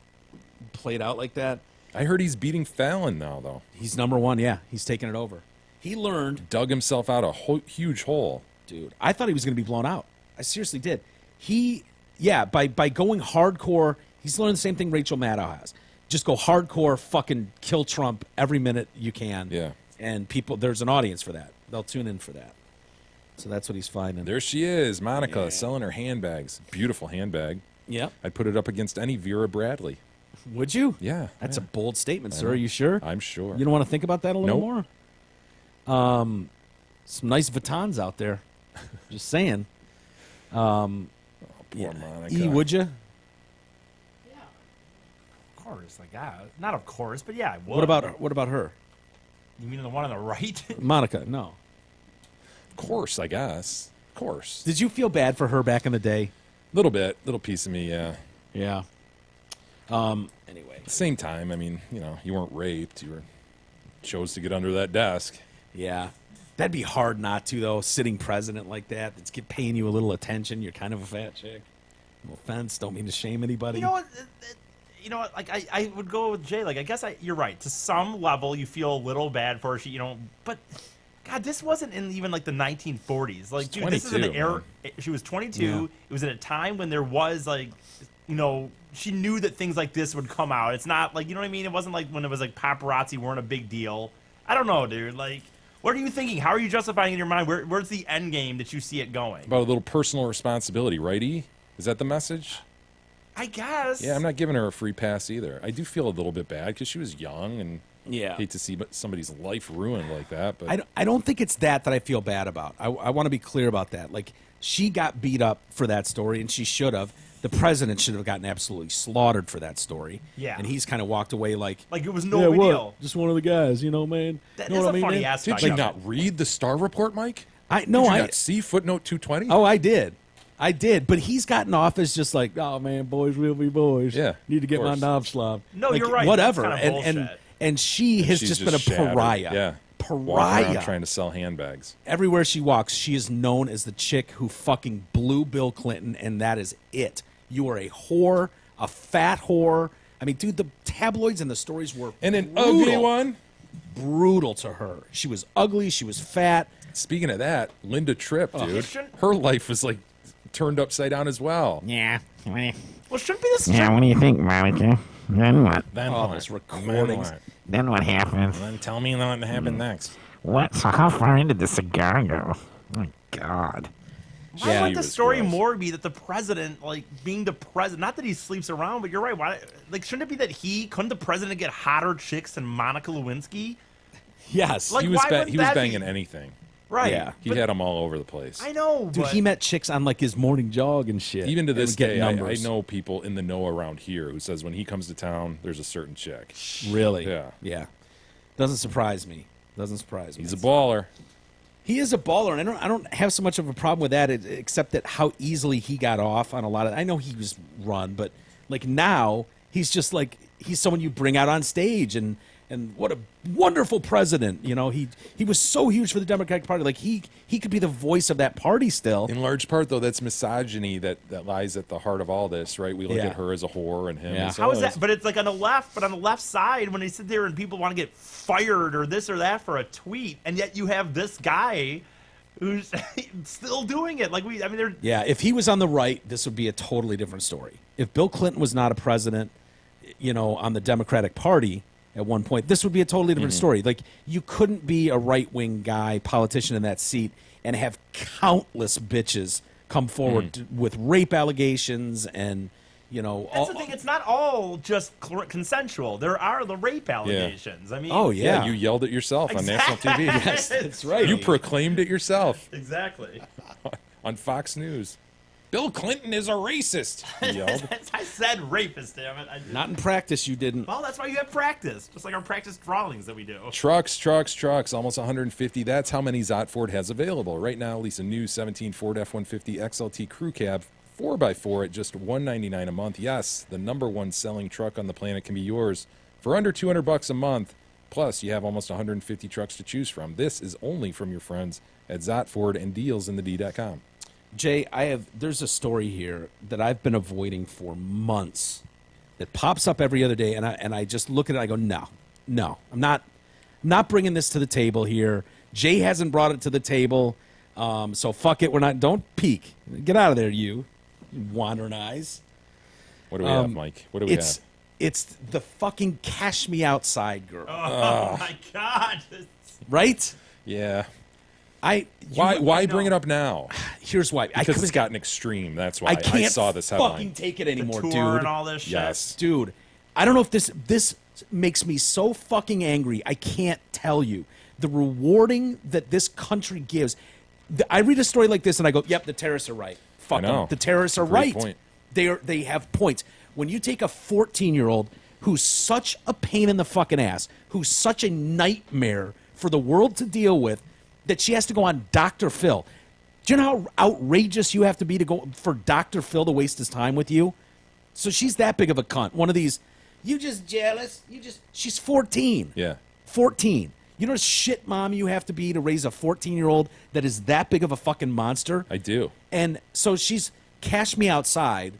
played out like that? I heard he's beating Fallon now, though. He's number one, yeah. He's taking it over. He learned. Dug himself out a huge hole. Dude, I thought he was going to be blown out. I seriously did. By going hardcore, he's learned the same thing Rachel Maddow has. Just go hardcore, fucking kill Trump every minute you can. Yeah. And people, there's an audience for that. They'll tune in for that. So that's what he's finding. There she is, Monica, selling her handbags. Beautiful handbag. Yep. I'd put it up against any Vera Bradley. Would you? Yeah. That's yeah. a bold statement, I sir. know. Are you sure? I'm sure. You don't want to think about that a little Nope. more? Some nice Vuittons out there. Just saying. Poor Monica. E, would you? Of course, I got not of course, but yeah, I would. What about her? You mean the one on the right? Monica, no. Of course, I guess. Of course. Did you feel bad for her back in the day? Little bit. Little piece of me, yeah. Yeah. Anyway. At the same time, I mean, you weren't raped. You chose to get under that desk. Yeah. That'd be hard not to, though, sitting president like that. It's paying you a little attention. You're kind of a fat chick. No offense. Don't mean to shame anybody. You know what? Like I would go with Jay. Like I guess you're right. To some level, you feel a little bad for her. But God, this wasn't in even like the 1940s. Like, dude, this is in the era. She was 22. Yeah. It was at a time when there was like, she knew that things like this would come out. It's not like, you know what I mean? It wasn't like when it was like paparazzi weren't a big deal. I don't know, dude. Like, what are you thinking? How are you justifying in your mind? Where's the end game that you see it going? About a little personal responsibility, right, E? Is that the message? I guess. Yeah, I'm not giving her a free pass either. I do feel a little bit bad because she was young and hate to see somebody's life ruined like that. But I don't think it's that I feel bad about. I want to be clear about that. Like, she got beat up for that story, and she should have. The president should have gotten absolutely slaughtered for that story. Yeah. And he's kind of walked away like it was no big deal. Just one of the guys, man. That know is what a I mean, funny man? aspect. did you of not it. read the Star Report, Mike? I Did you I not see footnote 220? Oh, I did. But he's gotten off as just like, oh man, boys will be boys. Yeah, need to get of my course. knob slobbed. No, Like, you're right. Whatever. That's kind of and bullshit. and she has She's just been a shattered. pariah. Yeah. Walking around Pariah. trying to sell handbags. Everywhere she walks, she is known as the chick who fucking blew Bill Clinton, and that is it. You are a whore, a fat whore. I mean, dude, the tabloids and the stories were And an brutal, ugly one. brutal to her. She was ugly. She was fat. Speaking of that, Linda Tripp, dude, shouldn't- her life was like turned upside down as well. Yeah. Well, shouldn't be this. Yeah, what do you think, Monica? Then what? Then Oh, what? those recordings. Then what happens? Then tell me what happened next. What? So how far into the cigar go? Oh, my God. Why Yeah. would He the was story gross. more be that the president, like being the president, not that he sleeps around, but you're right. Why? Like, shouldn't it be that couldn't the president get hotter chicks than Monica Lewinsky? Yes. Like, he was why wouldn't he was that be- banging anything. Right. Yeah. He But had them all over the place. I know, Dude, but he met chicks on like his morning jog and shit. Even to and this would get day, I numbers. know people in the know around here who says when he comes to town, there's a certain chick. Really? Yeah. Yeah. Doesn't surprise me. Doesn't surprise me. He's a baller. He is a baller, and I don't have so much of a problem with that, except that how easily he got off on a lot of. I know he was run, but like now he's just like he's someone you bring out on stage, and what a wonderful president. You know, he was so huge for the Democratic Party. Like he could be the voice of that party still. In large part, though, that's misogyny that lies at the heart of all this, right? We look at her as a whore and him as How is that? But it's like on the left, but on the left side, when they sit there and people want to get fired or this or that for a tweet, and yet you have this guy who's still doing it. Like they're if he was on the right, this would be a totally different story. If Bill Clinton was not a president, you know, on the Democratic Party at one point, this would be a totally different story. Like, you couldn't be a right-wing guy, politician in that seat, and have countless bitches come forward with rape allegations and, you know... That's the thing. It's not all just consensual. There are the rape allegations. I mean... Yeah, you yelled it yourself on national TV. Yes, that's right. You proclaimed it yourself. Exactly. On Fox News. Bill Clinton is a racist, he yelled. I said rapist, damn it. Not in practice, you didn't. Well, that's why you have practice, just like our practice drawings that we do. Trucks, almost 150. That's how many Zott Ford has available. Right now, lease a new 17 Ford F-150 XLT Crew Cab 4x4 at just $199 a month. Yes, the #1 selling truck on the planet can be yours for under $200 a month. Plus, you have almost 150 trucks to choose from. This is only from your friends at Zott Ford and dealsinthed.com. Jay, there's a story here that I've been avoiding for months that pops up every other day, and I just look at it and I go, no, I'm not bringing this to the table here. Jay hasn't brought it to the table, so fuck it. Don't peek. Get out of there, you wandering eyes. What do we have, Mike? What do we have? It's the fucking Cash Me Outside girl. Oh my God. Right? Yeah. Why bring it up now? Here's why. Because it's gotten extreme. That's why I saw this headline. Fucking take it anymore, the dude. tour and all this shit. Yes, dude. I don't know if this makes me so fucking angry. I can't tell you the rewarding that this country gives. I read a story like this and I go, "Yep, the terrorists are right. Fuck them. The terrorists are right. Point. They have points." When you take a 14-year-old who's such a pain in the fucking ass, who's such a nightmare for the world to deal with, that she has to go on Dr. Phil. Do you know how outrageous you have to be to go for Dr. Phil to waste his time with you? So she's that big of a cunt. One of these, you just jealous. She's 14. Yeah. 14. You know what shit mom you have to be to raise a 14-year-old that is that big of a fucking monster? I do. And so she's Cash Me Outside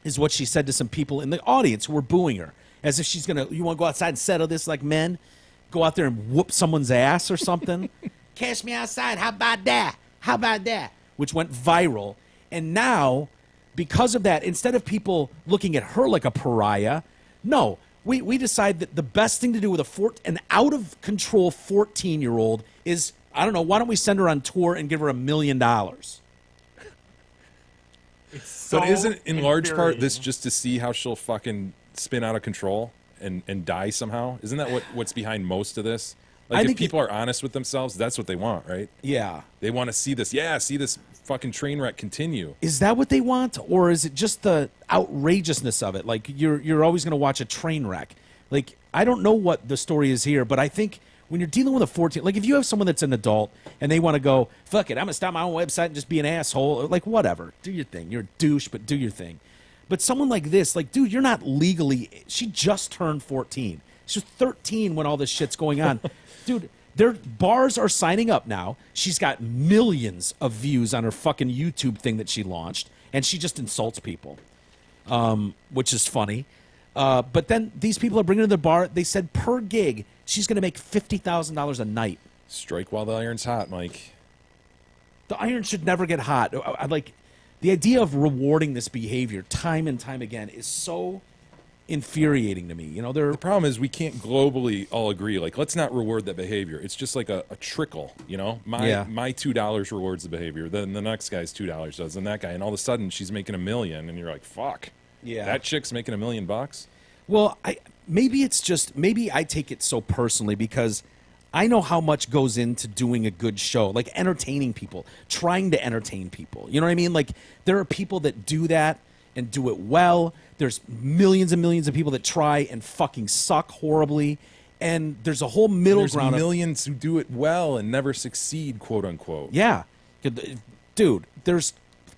is what she said to some people in the audience who were booing her. As if she's going to, you want to go outside and settle this like men? Go out there and whoop someone's ass or something? Cash me outside. How about that? How about that? Which went viral. And now, because of that, instead of people looking at her like a pariah, no, we decide that the best thing to do with an out-of-control 14-year-old is, I don't know, why don't we send her on tour and give her $1 million? But isn't, in large part, this just to see how she'll fucking spin out of control and die somehow? Isn't that what's behind most of this? Like, if people are honest with themselves, that's what they want, right? Yeah. They want to see this fucking train wreck continue. Is that what they want? Or is it just the outrageousness of it? Like, you're always going to watch a train wreck. Like, I don't know what the story is here, but I think when you're dealing with a 14, like if you have someone that's an adult and they want to go, fuck it, I'm going to start my own website and just be an asshole, like whatever, do your thing. You're a douche, but do your thing. But someone like this, like, dude, you're not legally, she just turned 14. She was 13 when all this shit's going on. Dude, their bars are signing up now. She's got millions of views on her fucking YouTube thing that she launched, and she just insults people, which is funny. But then these people are bringing her to the bar. They said per gig, she's going to make $50,000 a night. Strike while the iron's hot, Mike. The iron should never get hot. I like the idea of rewarding this behavior time and time again is so infuriating to me. You know, the problem is we can't globally all agree. Like, let's not reward that behavior. It's just like a trickle. You know, my $2 rewards the behavior. Then the next guy's $2 does, and that guy, and all of a sudden she's making $1 million, and you're like, fuck. Yeah, that chick's making $1 million. Well, maybe I take it so personally because I know how much goes into doing a good show, like entertaining people, trying to entertain people. You know what I mean? Like, there are people that do that and do it well. There's millions and millions of people that try and fucking suck horribly. And there's a whole middle There's ground. millions who do it well and never succeed, quote unquote. Yeah. Dude, there's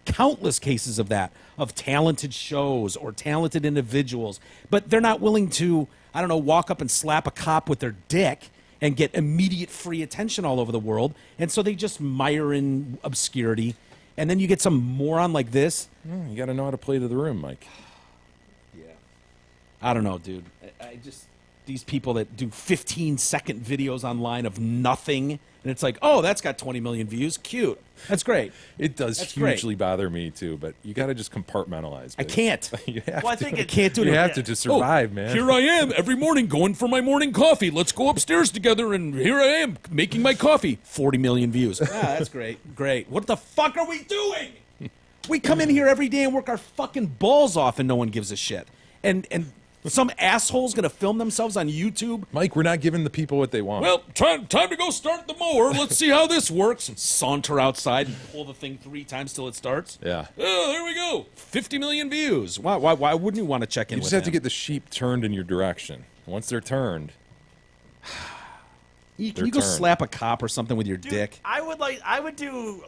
countless cases of that, of talented shows or talented individuals, but they're not willing to, I don't know, walk up and slap a cop with their dick and get immediate free attention all over the world. And so they just mire in obscurity. And then you get some moron like this. You got to know how to play to the room, Mike. Yeah. I don't know, dude. I just, these people that do 15-second videos online of nothing, and it's like, oh, that's got 20 million views. Cute. That's great. It does That's hugely bother me too, but you got to just compartmentalize. I babe. can't. You have Well, I to. think I can't do it. You have to survive, Oh, man. Here I am every morning going for my morning coffee. Let's go upstairs together, and here I am making my coffee. 40 million views. That's great. Great. What the fuck are we doing? We come in here every day and work our fucking balls off, and no one gives a shit. And some asshole's gonna film themselves on YouTube. Mike, we're not giving the people what they want. Well, time to go start the mower. Let's see how this works. And saunter outside and pull the thing 3 times till it starts. Yeah. Oh, there we go. 50 million views. Why wouldn't you want to check in You with just have to him? get the sheep turned in your direction. Once they're turned, Can their you go turn. slap a cop or something with your Dude, dick? I would do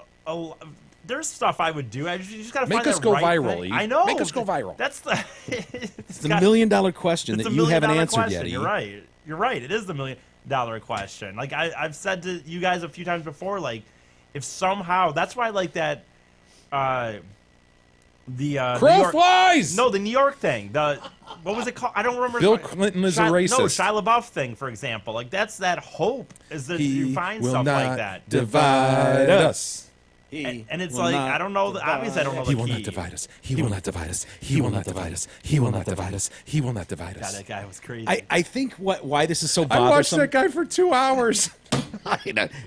there's stuff I would do. You just gotta Make find us the go right viral, thing. E. I know. Make us go viral. That's the. It's the $1 million question that you haven't answered yet. You're right. You're right. It is the $1 million question. Like I've said to you guys a few times before. Like if somehow that's why I like that. The crow New York, flies. No, the New York thing. The what was it called? I don't remember. Bill Clinton is a racist. No, Shia LaBeouf thing, for example. Like that's that hope is that you find will stuff not like that. divide us. And it's like I don't know. Obviously, I don't know the He key. will not divide us. He will not divide us. He will not divide us. He will not divide us. He will not divide God, us. that guy was crazy. I think why this is so I watched bothersome. that guy for 2 hours.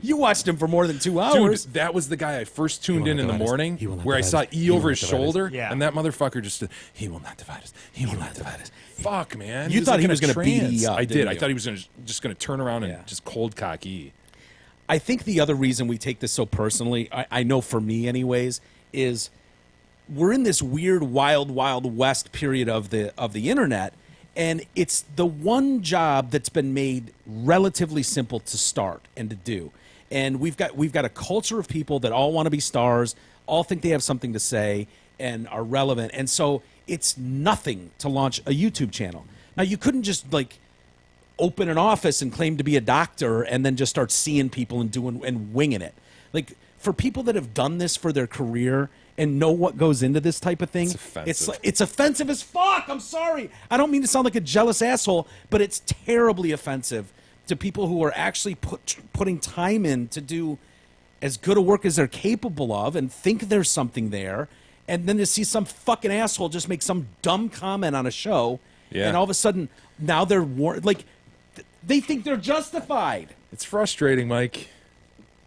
You watched him for more than 2 Dude, hours. that was the guy I first tuned will in not in the divide us. morning, He will not where I divide saw us. E He will over not his divide us. shoulder, Yeah. and that motherfucker just stood, he will not divide us. He will not divide us. Fuck, man. You He thought like he in was a gonna beat trance. E up, I didn't did. I you? thought he was just going to turn around Yeah. and just cold cock E. I think the other reason we take this so personally, I know for me anyways, is we're in this weird wild west period of the internet, and it's the one job that's been made relatively simple to start and to do. And we've got a culture of people that all want to be stars, all think they have something to say and are relevant. And so it's nothing to launch a YouTube channel. Now you couldn't just like open an office and claim to be a doctor and then just start seeing people and doing and winging it. Like for people that have done this for their career and know what goes into this type of thing, It's offensive. it's offensive as fuck. I'm sorry. I don't mean to sound like a jealous asshole, but it's terribly offensive to people who are actually putting time in to do as good a work as they're capable of and think there's something there, and then to see some fucking asshole just make some dumb comment on a show, Yeah. and all of a sudden now they're they think they're justified. It's frustrating, Mike.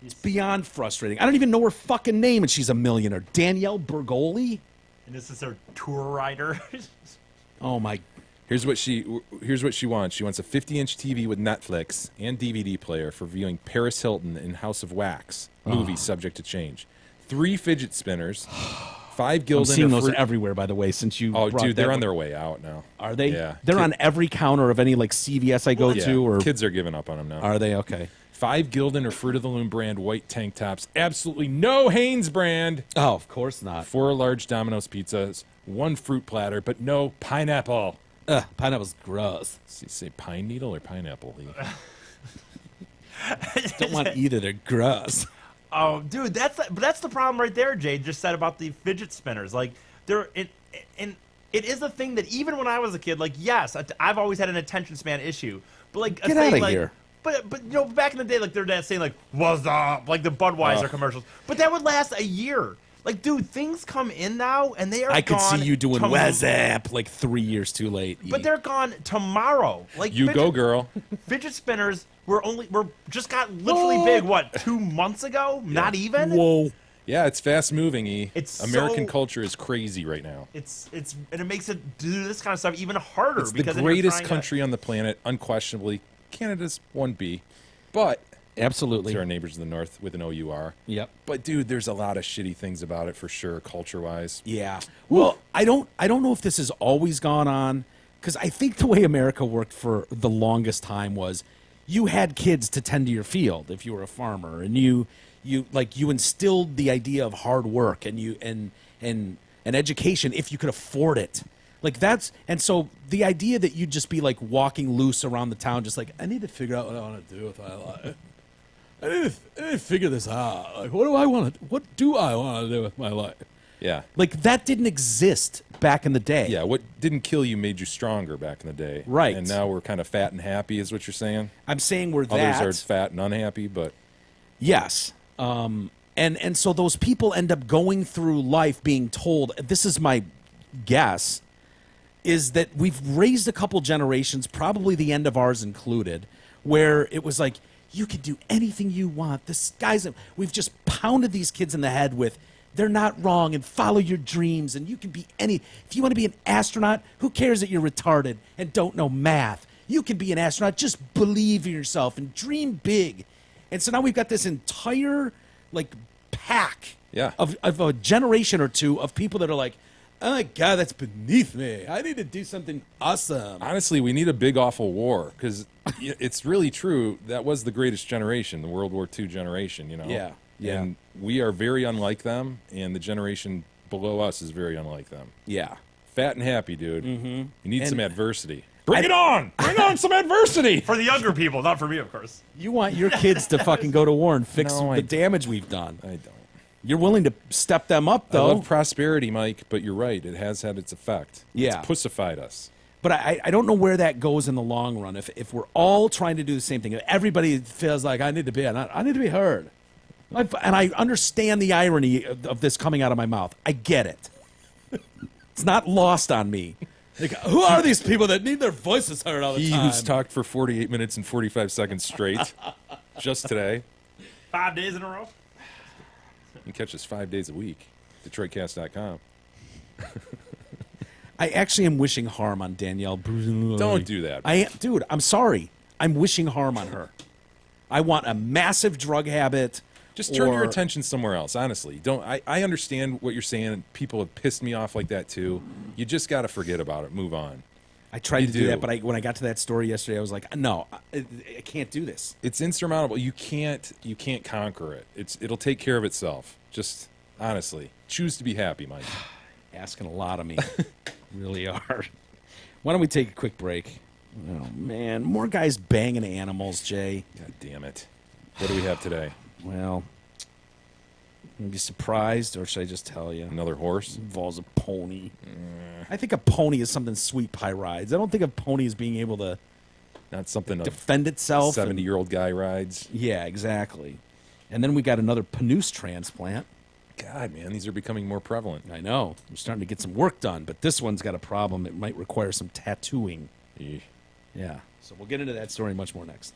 It's beyond frustrating. I don't even know her fucking name, and she's a millionaire. Danielle Bergoli? and this is their tour rider. Oh my! Here's what she wants. She wants a 50-inch TV with Netflix and DVD player for viewing Paris Hilton in House of Wax movie subject to change. 3 fidget spinners, 5 Gildan. I'm seeing those fruit- everywhere, by the way. Since you, Oh, brought dude, that they're on one. their way out now. Are they? Yeah. They're Kid- on every counter of any like CVS I go Yeah. to, or Kids are giving up on them now. are they? Okay. 5 Gildan or Fruit of the Loom brand white tank tops. Absolutely no Hanes brand. Oh, of course not. 4 large Domino's pizzas. 1 fruit platter, but no pineapple. Pineapple's gross. Say pine needle or pineapple? Don't want either. They're gross. Oh, dude, that's the problem right there. Jay just said about the fidget spinners. Like it is a thing that even when I was a kid, like yes, I've always had an attention span issue. But like Get outta like, here. But you know, back in the day, like their dad saying like "What's up?" like the Budweiser commercials. But that would last a year. Like, dude, things come in now and they are. I could gone see you doing tom- WhatsApp like 3 years too late. But they're gone tomorrow. Like You go, girl. Fidget spinners were just got literally big. What 2 months ago? Not even. Whoa. Yeah, it's fast moving. It's American so- culture is crazy right now. It's and it makes it do this kind of stuff even harder. It's the because then you're greatest trying to- country on the planet, unquestionably. Canada's 1B, but Absolutely. to our neighbors in the north with an OUR. Yep. But dude, there's a lot of shitty things about it for sure, culture-wise. Yeah. Well, I don't know if this has always gone on, because I think the way America worked for the longest time was you had kids to tend to your field if you were a farmer, and you instilled the idea of hard work and education if you could afford it. Like and so the idea that you'd just be like walking loose around the town, just like, I need to figure out what I want to do with my life. I need to figure this out. Like, what do I want to do with my life? Yeah. Like, that didn't exist back in the day. Yeah, what didn't kill you made you stronger back in the day. Right. And now we're kind of fat and happy is what you're saying? I'm saying we're that. Others are fat and unhappy, but... Yes. And so those people end up going through life being told, this is my guess, is that we've raised a couple generations, probably the end of ours included, where it was like, you can do anything you want. We've just pounded these kids in the head with, they're not wrong, and follow your dreams, and you can be if you want to be an astronaut, who cares that you're retarded and don't know math? You can be an astronaut, just believe in yourself and dream big. And so now we've got this entire, like, pack of a generation or two of people that are like, oh my God, that's beneath me. I need to do something awesome. Honestly, we need a big, awful war, because it's really true. That was the greatest generation, the World War II generation, you know? Yeah. And we are very unlike them, and the generation below us is very unlike them. Yeah. Fat and happy, dude. Mm-hmm. You need some adversity. Bring it on! Bring on some adversity! For the younger people, not for me, of course. You want your kids to fucking go to war and fix No, I the don't. damage we've done. I don't. You're willing to step them up, I though. love prosperity, Mike, but you're right. It has had its effect. Yeah. It's pussified us. But I don't know where that goes in the long run. If we're all trying to do the same thing, everybody feels like I need to be heard. And I understand the irony of this coming out of my mouth. I get it. It's not lost on me. Like, who are these people that need their voices heard all the He time? who's talked for 48 minutes and 45 seconds straight, just today. 5 days in a row. You can catch us 5 days a week. DetroitCast.com. I actually am wishing harm on Danielle. Don't do that. Dude, I'm sorry. I'm wishing harm on her. I want a massive drug habit. Just turn your attention somewhere else, honestly. Don't. I understand what you're saying. People have pissed me off like that, too. You just got to forget about it. Move on. I tried to do that, but when I got to that story yesterday, I was like, no, I can't do this. It's insurmountable. You can't conquer it. It'll take care of itself. Just, honestly. Choose to be happy, Mike. Asking a lot of me. Really are. Why don't we take a quick break? Oh, man. More guys banging animals, Jay. God damn it. What do we have today? Well, you'll be surprised, or should I just tell you? Another horse? Involves a pony. I think a pony is something Sweet Pie rides. I don't think a pony is being able to not something defend itself. 70-year-old guy rides. Yeah, exactly. And then we got another Panoose transplant. God, man, these are becoming more prevalent. I know. We're starting to get some work done, but this one's got a problem. It might require some tattooing. Yeah. So we'll get into that story much more next.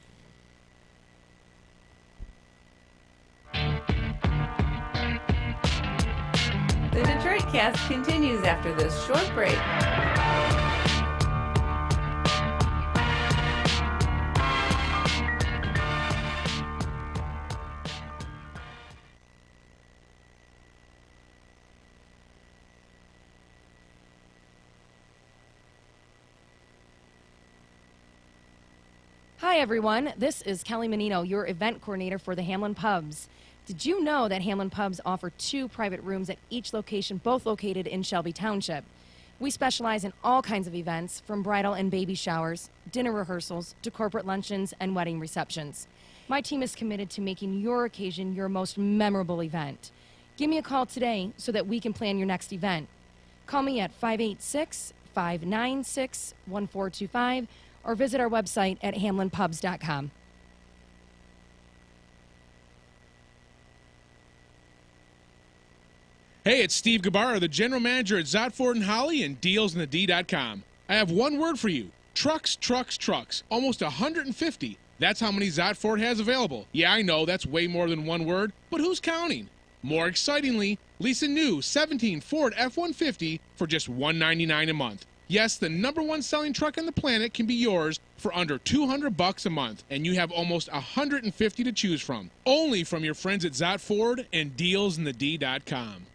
The Detroit Cast continues after this short break. Hi, everyone. This is Kelly Menino, your event coordinator for the Hamlin Pubs. Did you know that Hamlin Pubs offer 2 private rooms at each location, both located in Shelby Township? We specialize in all kinds of events, from bridal and baby showers, dinner rehearsals, to corporate luncheons and wedding receptions. My team is committed to making your occasion your most memorable event. Give me a call today so that we can plan your next event. Call me at 586-596-1425 or visit our website at hamlinpubs.com. Hey, it's Steve Gabarra, the general manager at Zott Ford & Holly and DealsInTheD.com. I have one word for you. Trucks, trucks, trucks. Almost 150. That's how many Zott Ford has available. Yeah, I know, that's way more than one word, but who's counting? More excitingly, lease a new 17 Ford F-150 for just $199 a month. Yes, the #1 selling truck on the planet can be yours for under $200 a month, and you have almost 150 to choose from. Only from your friends at Zott Ford and DealsInTheD.com.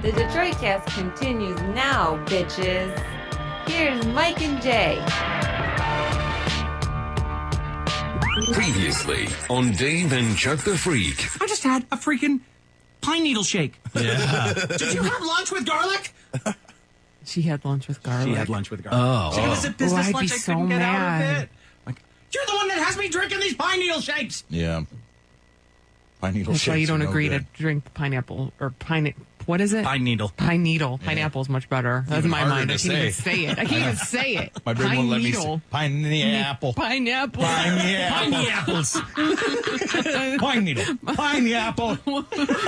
The Detroit Cast continues now, bitches. Here's Mike and Jay. Previously on Dave and Chuck the Freak. I just had a freaking pine needle shake. Yeah. Did you have lunch with garlic? She had lunch with garlic. She had lunch with garlic. It was a business I'd lunch. be I so couldn't get out mad. of it. Like, you're the one that has me drinking these pine needle shakes. Yeah. Pine needle That's shakes. why you don't are no agree good. to drink pineapple or pine. What is it? Pine needle. Pine needle. Pineapple's much better. That's in Even my harder mind. to I can't even say it. I can't even say it. My brain Pine won't let me needle. say pineapple. Pineapple. Pineapples. Pine needle. Pineapple.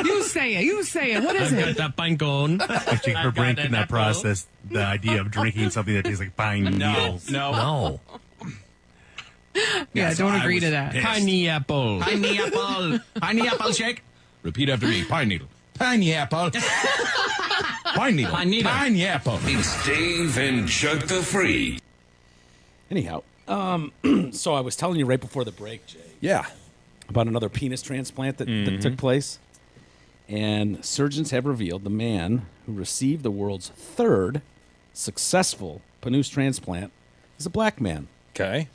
You say it. You say it. What is it? that pine cone. Actually, her brain could not process the idea of drinking something that tastes like pine needles. No. Yeah, so don't I agree was to that. pissed. Pineapple. Pineapple. Pineapple shake. Repeat after me. Pine needle. Pineapple. Pine needle. Pine needle. Pineapple. It's Dave and Chuck the Freak. Anyhow, so I was telling you right before the break, Jay. Yeah. About another penis transplant that took place. And surgeons have revealed the man who received the world's third successful penis transplant is a black man. Okay.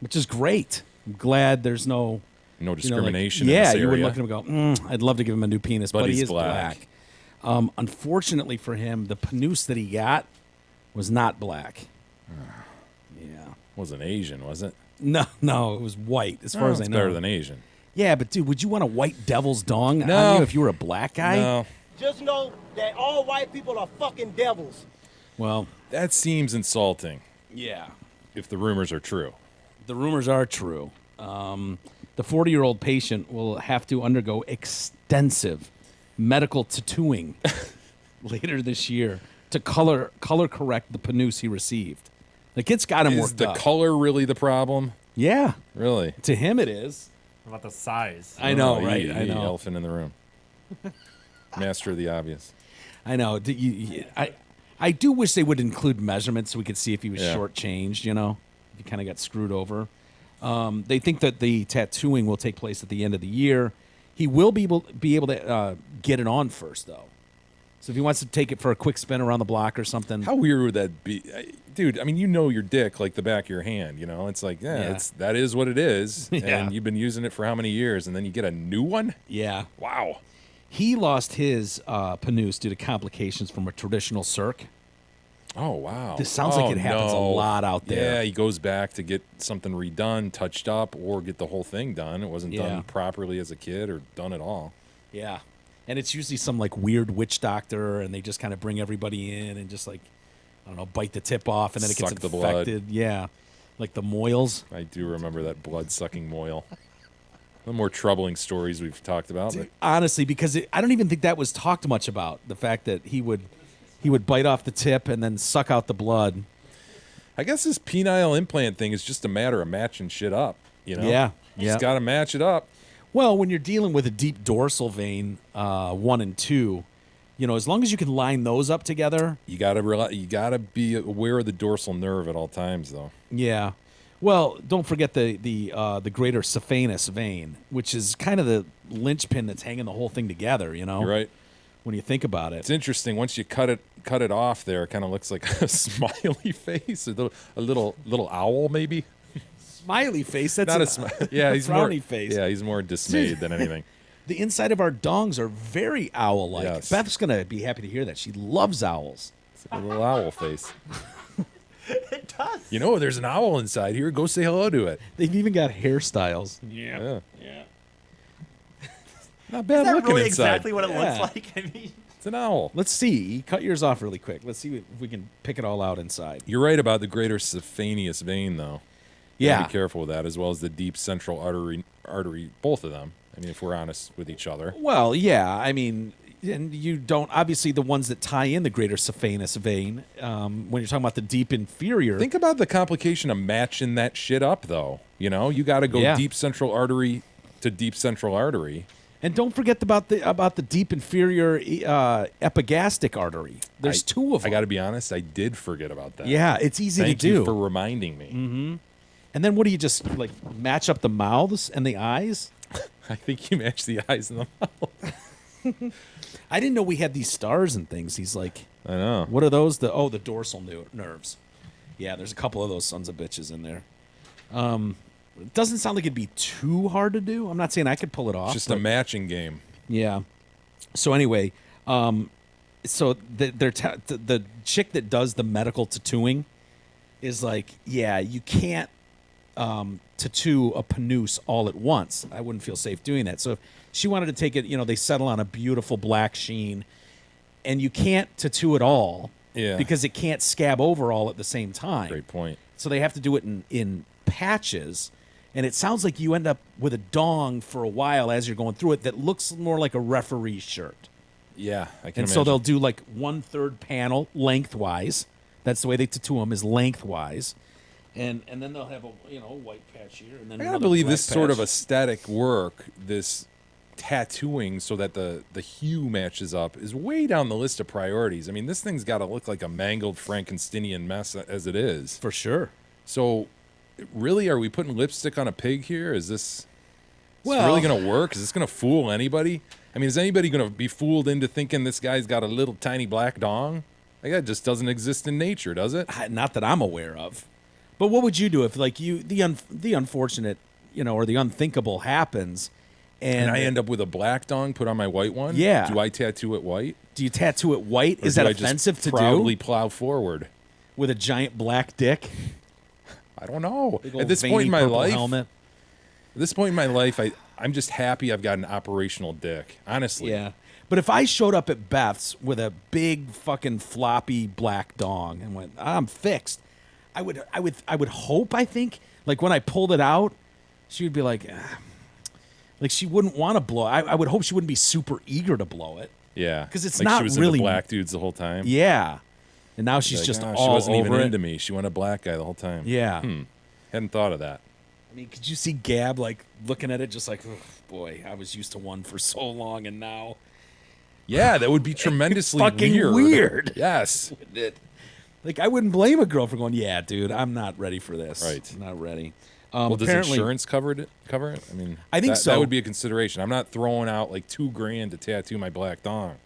Which is great. I'm glad there's no discrimination. yeah, in this you wouldn't area. look at him and go, I'd love to give him a new penis, but he he's is black. Unfortunately for him, the penis that he got was not black. Yeah. Wasn't Asian, was it? No, it was white, as far as I it's know. better than Asian. Yeah, but dude, would you want a white devil's dong No. on you if you were a black guy? No. Just know that all white people are fucking devils. Well, that seems insulting. Yeah. If the rumors are true. The rumors are true. The 40-year-old patient will have to undergo extensive medical tattooing later this year to color correct the penis he received. Like, it's got him Is worked the up. color really the problem? Yeah. Really? To him, it is. What about the size? I know, Oh, right? the I know. Elephant in the room. Master of the obvious. I know. I do wish they would include measurements so we could see if he was Yeah. shortchanged, you know? If he kind of got screwed over. They think that the tattooing will take place at the end of the year. He will be able to get it on first, though. So if he wants to take it for a quick spin around the block or something. How weird would that be? Dude, I mean, you know your dick like the back of your hand, you know? It's like, Yeah. that is what it is. Yeah. And you've been using it for how many years, and then you get a new one? Yeah. Wow. He lost his penis due to complications from a traditional circ. Oh, wow. This sounds like it happens a lot out there. Yeah, he goes back to get something redone, touched up, or get the whole thing done. It wasn't Yeah. done properly as a kid or done at all. Yeah. And it's usually some like weird witch doctor, and they just kind of bring everybody in and just like, I don't know, bite the tip off, and then it gets Suck the blood. infected. Yeah. Like the moils. I do remember that blood-sucking moil. The more troubling stories we've talked about. But Honestly, because I don't even think that was talked much about. The fact that he would bite off the tip and then suck out the blood. I guess this penile implant thing is just a matter of matching shit up. You know? Yeah. You just got to match it up. Well, when you're dealing with a deep dorsal vein, 1 and 2, you know, as long as you can line those up together. You gotta be aware of the dorsal nerve at all times, though. Yeah. Well, don't forget the greater saphenous vein, which is kind of the linchpin that's hanging the whole thing together. You know, You're right. When you think about it, It's interesting. Once you cut it off, there, it kind of looks like a smiley face, a little owl, maybe. Smiley face. That's Not a a smile. Yeah, he's more frowny face. Yeah, he's more dismayed than anything. The inside of our dongs are very owl-like. Yes. Beth's gonna be happy to hear that. She loves owls. It's like a little owl face. It does. You know, there's an owl inside here. Go say hello to it. They've even got hairstyles. Yeah. Yeah. Not bad Is that looking really inside. exactly what it Yeah. looks like? I mean, It's an owl. Let's see. Cut yours off really quick. Let's see if we can pick it all out inside. You're right about the greater saphenous vein, though. Yeah. Be careful with that, as well as the deep central artery, both of them. I mean, if we're honest with each other. Well, yeah. I mean, and you don't obviously the ones that tie in the greater saphenous vein. When you're talking about the deep inferior, Think about the complication of matching that shit up, though. You know, you got to go Yeah. deep central artery to deep central artery. and don't forget about the deep inferior epigastric artery. There's two of them. I got to be honest, I did forget about that. Yeah, it's easy Thank to do. you for reminding me. Mm-hmm. And then what do you just like match up the mouths and the eyes? I think you match the eyes and the mouth. I didn't know we had these stars and things. He's like, I know. What are those? The dorsal nerves. Yeah, there's a couple of those sons of bitches in there. It doesn't sound like it'd be too hard to do. I'm not saying I could pull it off. Just a matching game. Yeah. So anyway, so the chick that does the medical tattooing is like, yeah, you can't tattoo a panous all at once. I wouldn't feel safe doing that. So if she wanted to take it, they settle on a beautiful black sheen, and you can't tattoo it all because it can't scab over all at the same time. Great point. So they have to do it in patches. And it sounds like you end up with a dong for a while as you're going through it that looks more like a referee shirt. Yeah, I can And so they'll do like 1/3 panel lengthwise. That's the way they tattoo them, is lengthwise. And then they'll have a white patch here. And then I gotta another believe black this sort of patch. aesthetic work, this tattooing so that the hue matches up, is way down the list of priorities. I mean, this thing's got to look like a mangled Frankensteinian mess as it is. For sure. So, really, are we putting lipstick on a pig here? Is this Well- really going to work? Is this going to fool anybody? I mean, is anybody going to be fooled into thinking this guy's got a little tiny black dong? Like, that just doesn't exist in nature, does it? Not that I'm aware of. But what would you do if, like, the unfortunate, or the unthinkable happens, And I end up with a black dong put on my white one? Yeah. Do I tattoo it white? Do you tattoo it white? Or Is do that I just offensive to proudly do? plow forward with a giant black dick? I don't know. Big At old this veiny point in my purple life, helmet. At this point in my life, I'm just happy I've got an operational dick. Honestly. Yeah. But if I showed up at Beth's with a big fucking floppy black dong and went, I'm fixed, I would hope, I think, like when I pulled it out, she would be like she wouldn't want to blow. I would hope she wouldn't be super eager to blow it. Yeah. Because it's like not she was really into black dudes the whole time. Yeah. And now she's Like, just "Oh, all she wasn't over even it. into me. She wanted a black guy the whole time. Yeah. Hadn't thought of that. I mean, could you see Gab like looking at it just like, oh, boy, I was used to one for so long and now. Yeah, that would be tremendously fucking weird. Yes. Wouldn't it? Like, I wouldn't blame a girl for going, yeah, dude, I'm not ready for this. Right. I'm not ready. Well, does Apparently- insurance cover it? I mean, I think so. That would be a consideration. I'm not throwing out like $2,000 to tattoo my black dong.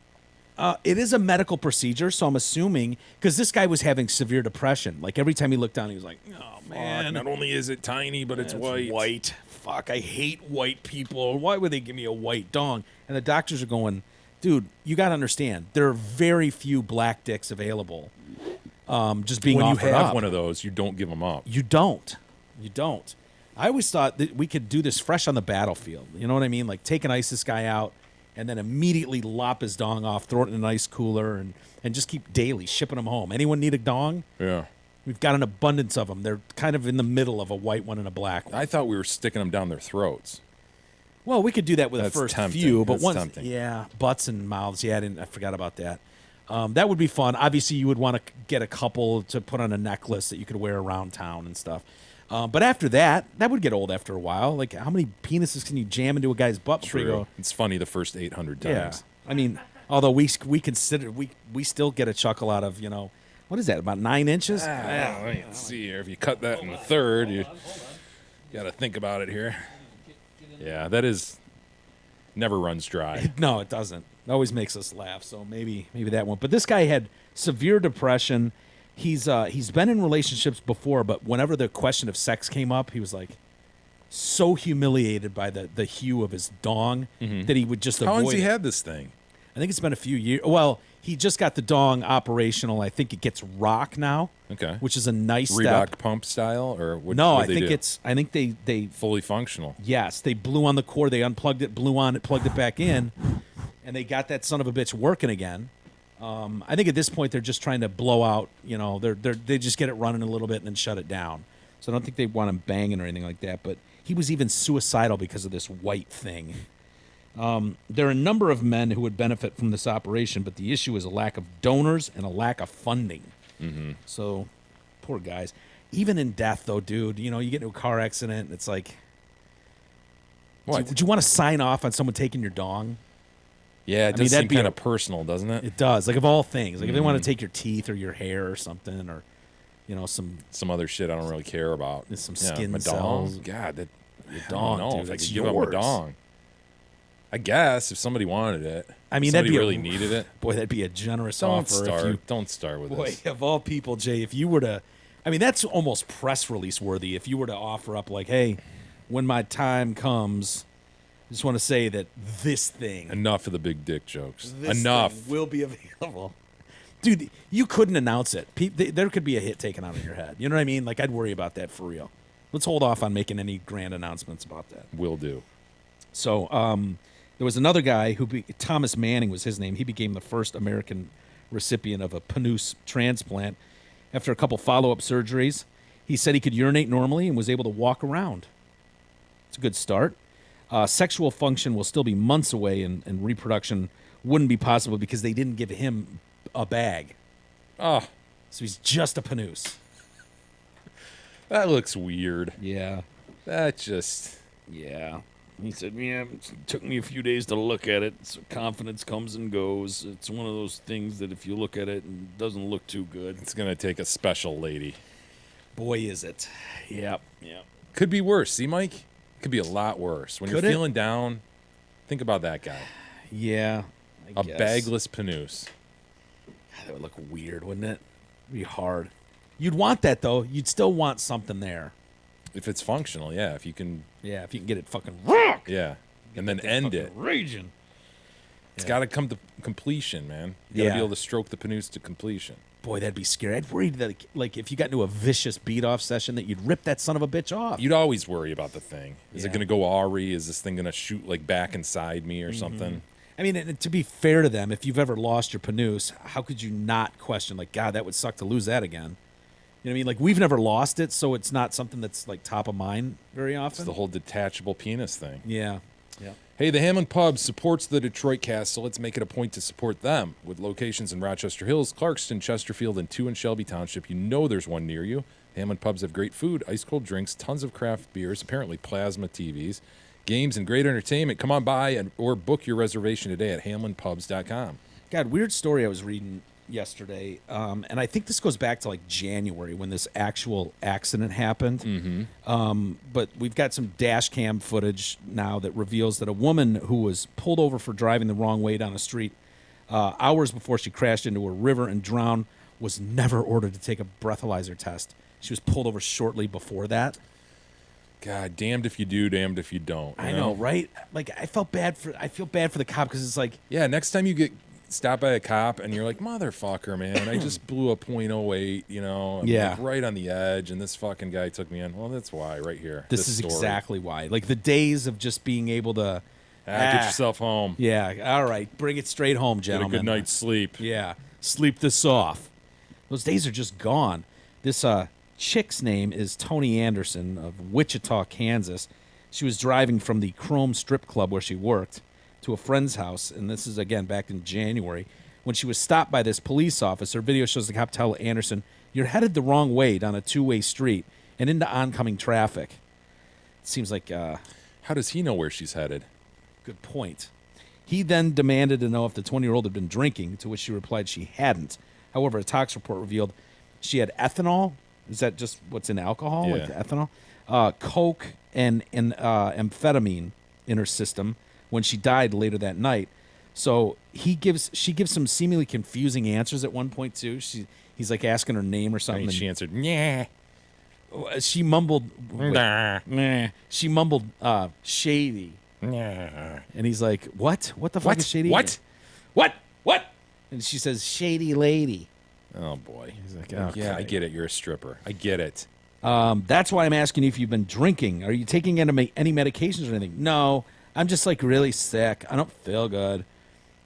It is a medical procedure, so I'm assuming, because this guy was having severe depression. Like, every time he looked down, he was like, oh, man. Not only is it tiny, but it's white. White. Fuck, I hate white people. Why would they give me a white dong? And the doctors are going, dude, you got to understand, there are very few black dicks available. Just being when you offered have up. one of those, you don't give them up. You don't. I always thought that we could do this fresh on the battlefield. You know what I mean? Like, take an ISIS guy out and then immediately lop his dong off, throw it in an ice cooler, and just keep daily shipping them home. Anyone need a dong? Yeah. We've got an abundance of them. They're kind of in the middle of a white one and a black one. I thought we were sticking them down their throats. Well, we could do that with That's the first tempting. few, but That's once, tempting. yeah, butts and mouths. Yeah, I forgot about that. That would be fun. Obviously, you would want to get a couple to put on a necklace that you could wear around town and stuff. But after that would get old after a while. Like, how many penises can you jam into a guy's butt before you go? It's funny the first 800 times. Yeah, I mean, although we consider we still get a chuckle out of what is that, about 9 inches? Let's see here. If you cut that in a third, you got to think about it here. Yeah, that is never runs dry. No, it doesn't. It always makes us laugh. So maybe that one. But this guy had severe depression. He's been in relationships before, but whenever the question of sex came up, he was like so humiliated by the hue of his dong that he would just How avoid long's he it. had this thing? I think it's been a few years. Well, he just got the dong operational. I think it gets rock now. Okay. Which is a nice Reebok step. pump style, or what? No, what'd they do? I think they fully functional. Yes, they blew on the cord, they unplugged it, blew on it, plugged it back in, and they got that son of a bitch working again. I think at this point they're just trying to blow out. They just get it running a little bit and then shut it down. So I don't think they want him banging or anything like that. But he was even suicidal because of this white thing. There are a number of men who would benefit from this operation, but the issue is a lack of donors and a lack of funding. Mm-hmm. So, poor guys. Even in death, though, dude, you get into a car accident, and it's like, What? would you want to sign off on someone taking your dong? Yeah, it I mean, does that'd seem be kind a- of personal, doesn't it? It does. Like, of all things. Like, if they want Mhm. to take your teeth or your hair or something, or, some other shit I don't really care about. Some Yeah, skin my dong. cells. God, Your I dong, don't know dude, if I that's could give up my yours. dong. I guess if somebody wanted it. I mean, Somebody that'd be really needed it. Boy, that'd be a generous Don't offer. start. If you, Don't start with boy, this. of all people, Jay, if you were to, I mean, that's almost press release worthy. If you were to offer up, like, hey, when my time comes, I just want to say that this thing, Enough of the big dick jokes. this Enough. thing will be available. Dude, you couldn't announce it. There could be a hit taken out of your head. You know what I mean? Like, I'd worry about that for real. Let's hold off on making any grand announcements about that. Will do. So there was another guy Thomas Manning was his name. He became the first American recipient of a Panus transplant after a couple follow-up surgeries. He said he could urinate normally and was able to walk around. It's a good start. Sexual function will still be months away, and reproduction wouldn't be possible because they didn't give him a bag. Oh. So he's just a Panus. That looks weird. Yeah. That just... Yeah. He said, yeah, it took me a few days to look at it. So confidence comes and goes. It's one of those things that if you look at it and it doesn't look too good. It's going to take a special lady. Boy, is it. Yep. Yep. Could be worse. See, Mike? It could be a lot worse. When Could you're it? feeling down, think about that guy. Yeah. I A guess. bagless Panus. That would look weird, wouldn't it? It'd be hard. You'd want that, though. You'd still want something there. If it's functional, yeah. If you can... Yeah, if you can get it fucking rock. Yeah. And then end it. Raging. It's got to come to completion, man. You got to Yeah. be able to stroke the Panus to completion. Boy, that'd be scary. I'd worry that, like, if you got into a vicious beat-off session, that you'd rip that son of a bitch off. You'd always worry about the thing. Is it Yeah. going to go awry? Is this thing going to shoot, like, back inside me or something? I mean, and to be fair to them, if you've ever lost your Panus, how could you not question, like, God, that would suck to lose that again? You know what I mean? Like, we've never lost it, so it's not something that's, like, top of mind very often. It's the whole detachable penis thing. Yeah. Yeah. Hey, the Hamlin Pub supports the Detroit Cast, so let's make it a point to support them. With locations in Rochester Hills, Clarkston, Chesterfield, and 2 in Shelby Township, you know there's one near you. Hamlin Pubs have great food, ice-cold drinks, tons of craft beers, apparently plasma TVs, games, and great entertainment. Come on by or book your reservation today at hamlinpubs.com. God, weird story I was reading yesterday, and I think this goes back to, like, January when this actual accident happened. Mm-hmm. But we've got some dash cam footage now that reveals that a woman who was pulled over for driving the wrong way down a street hours before she crashed into a river and drowned was never ordered to take a breathalyzer test. She was pulled over shortly before that. God, damned if you do, damned if you don't. I know, right? Like, I feel bad for the cop because it's like, Yeah, next time you get stopped by a cop and you're like, motherfucker, man, I just blew a .08, you know, I'm Yeah. like right on the edge, and this fucking guy took me in. Well, that's why, right here. this is story. exactly why. Like, the days of just being able to Get yourself home. Yeah, all right. Bring it straight home, Get a gentlemen. good night's sleep. Yeah, sleep this off. Those days are just gone. This chick's name is Toni Anderson of Wichita, Kansas. She was driving from the Chrome Strip Club where she worked to a friend's house, and this is, again, back in January, when she was stopped by this police officer. Video shows the cop tell Anderson, "You're headed the wrong way down a two-way street and into oncoming traffic." It seems like... How does he know where she's headed? Good point. He then demanded to know if the 20-year-old had been drinking, to which she replied she hadn't. However, a tox report revealed she had ethanol. Is that just what's in alcohol, like the ethanol? Coke and amphetamine in her system when she died later that night. So she gives some seemingly confusing answers at one point, too. He's like asking her name or something. And she answered, "Nyeh." She mumbled, Nah. Meh. She mumbled, shady. Nah. And he's like, what? What the fuck is shady? What? What? And she says, shady lady. Oh, boy. He's like, Yeah, I okay. get it. You're a stripper. I get it. That's why I'm asking you if you've been drinking. Are you taking any medications or anything? No, I'm just like really sick. I don't feel good.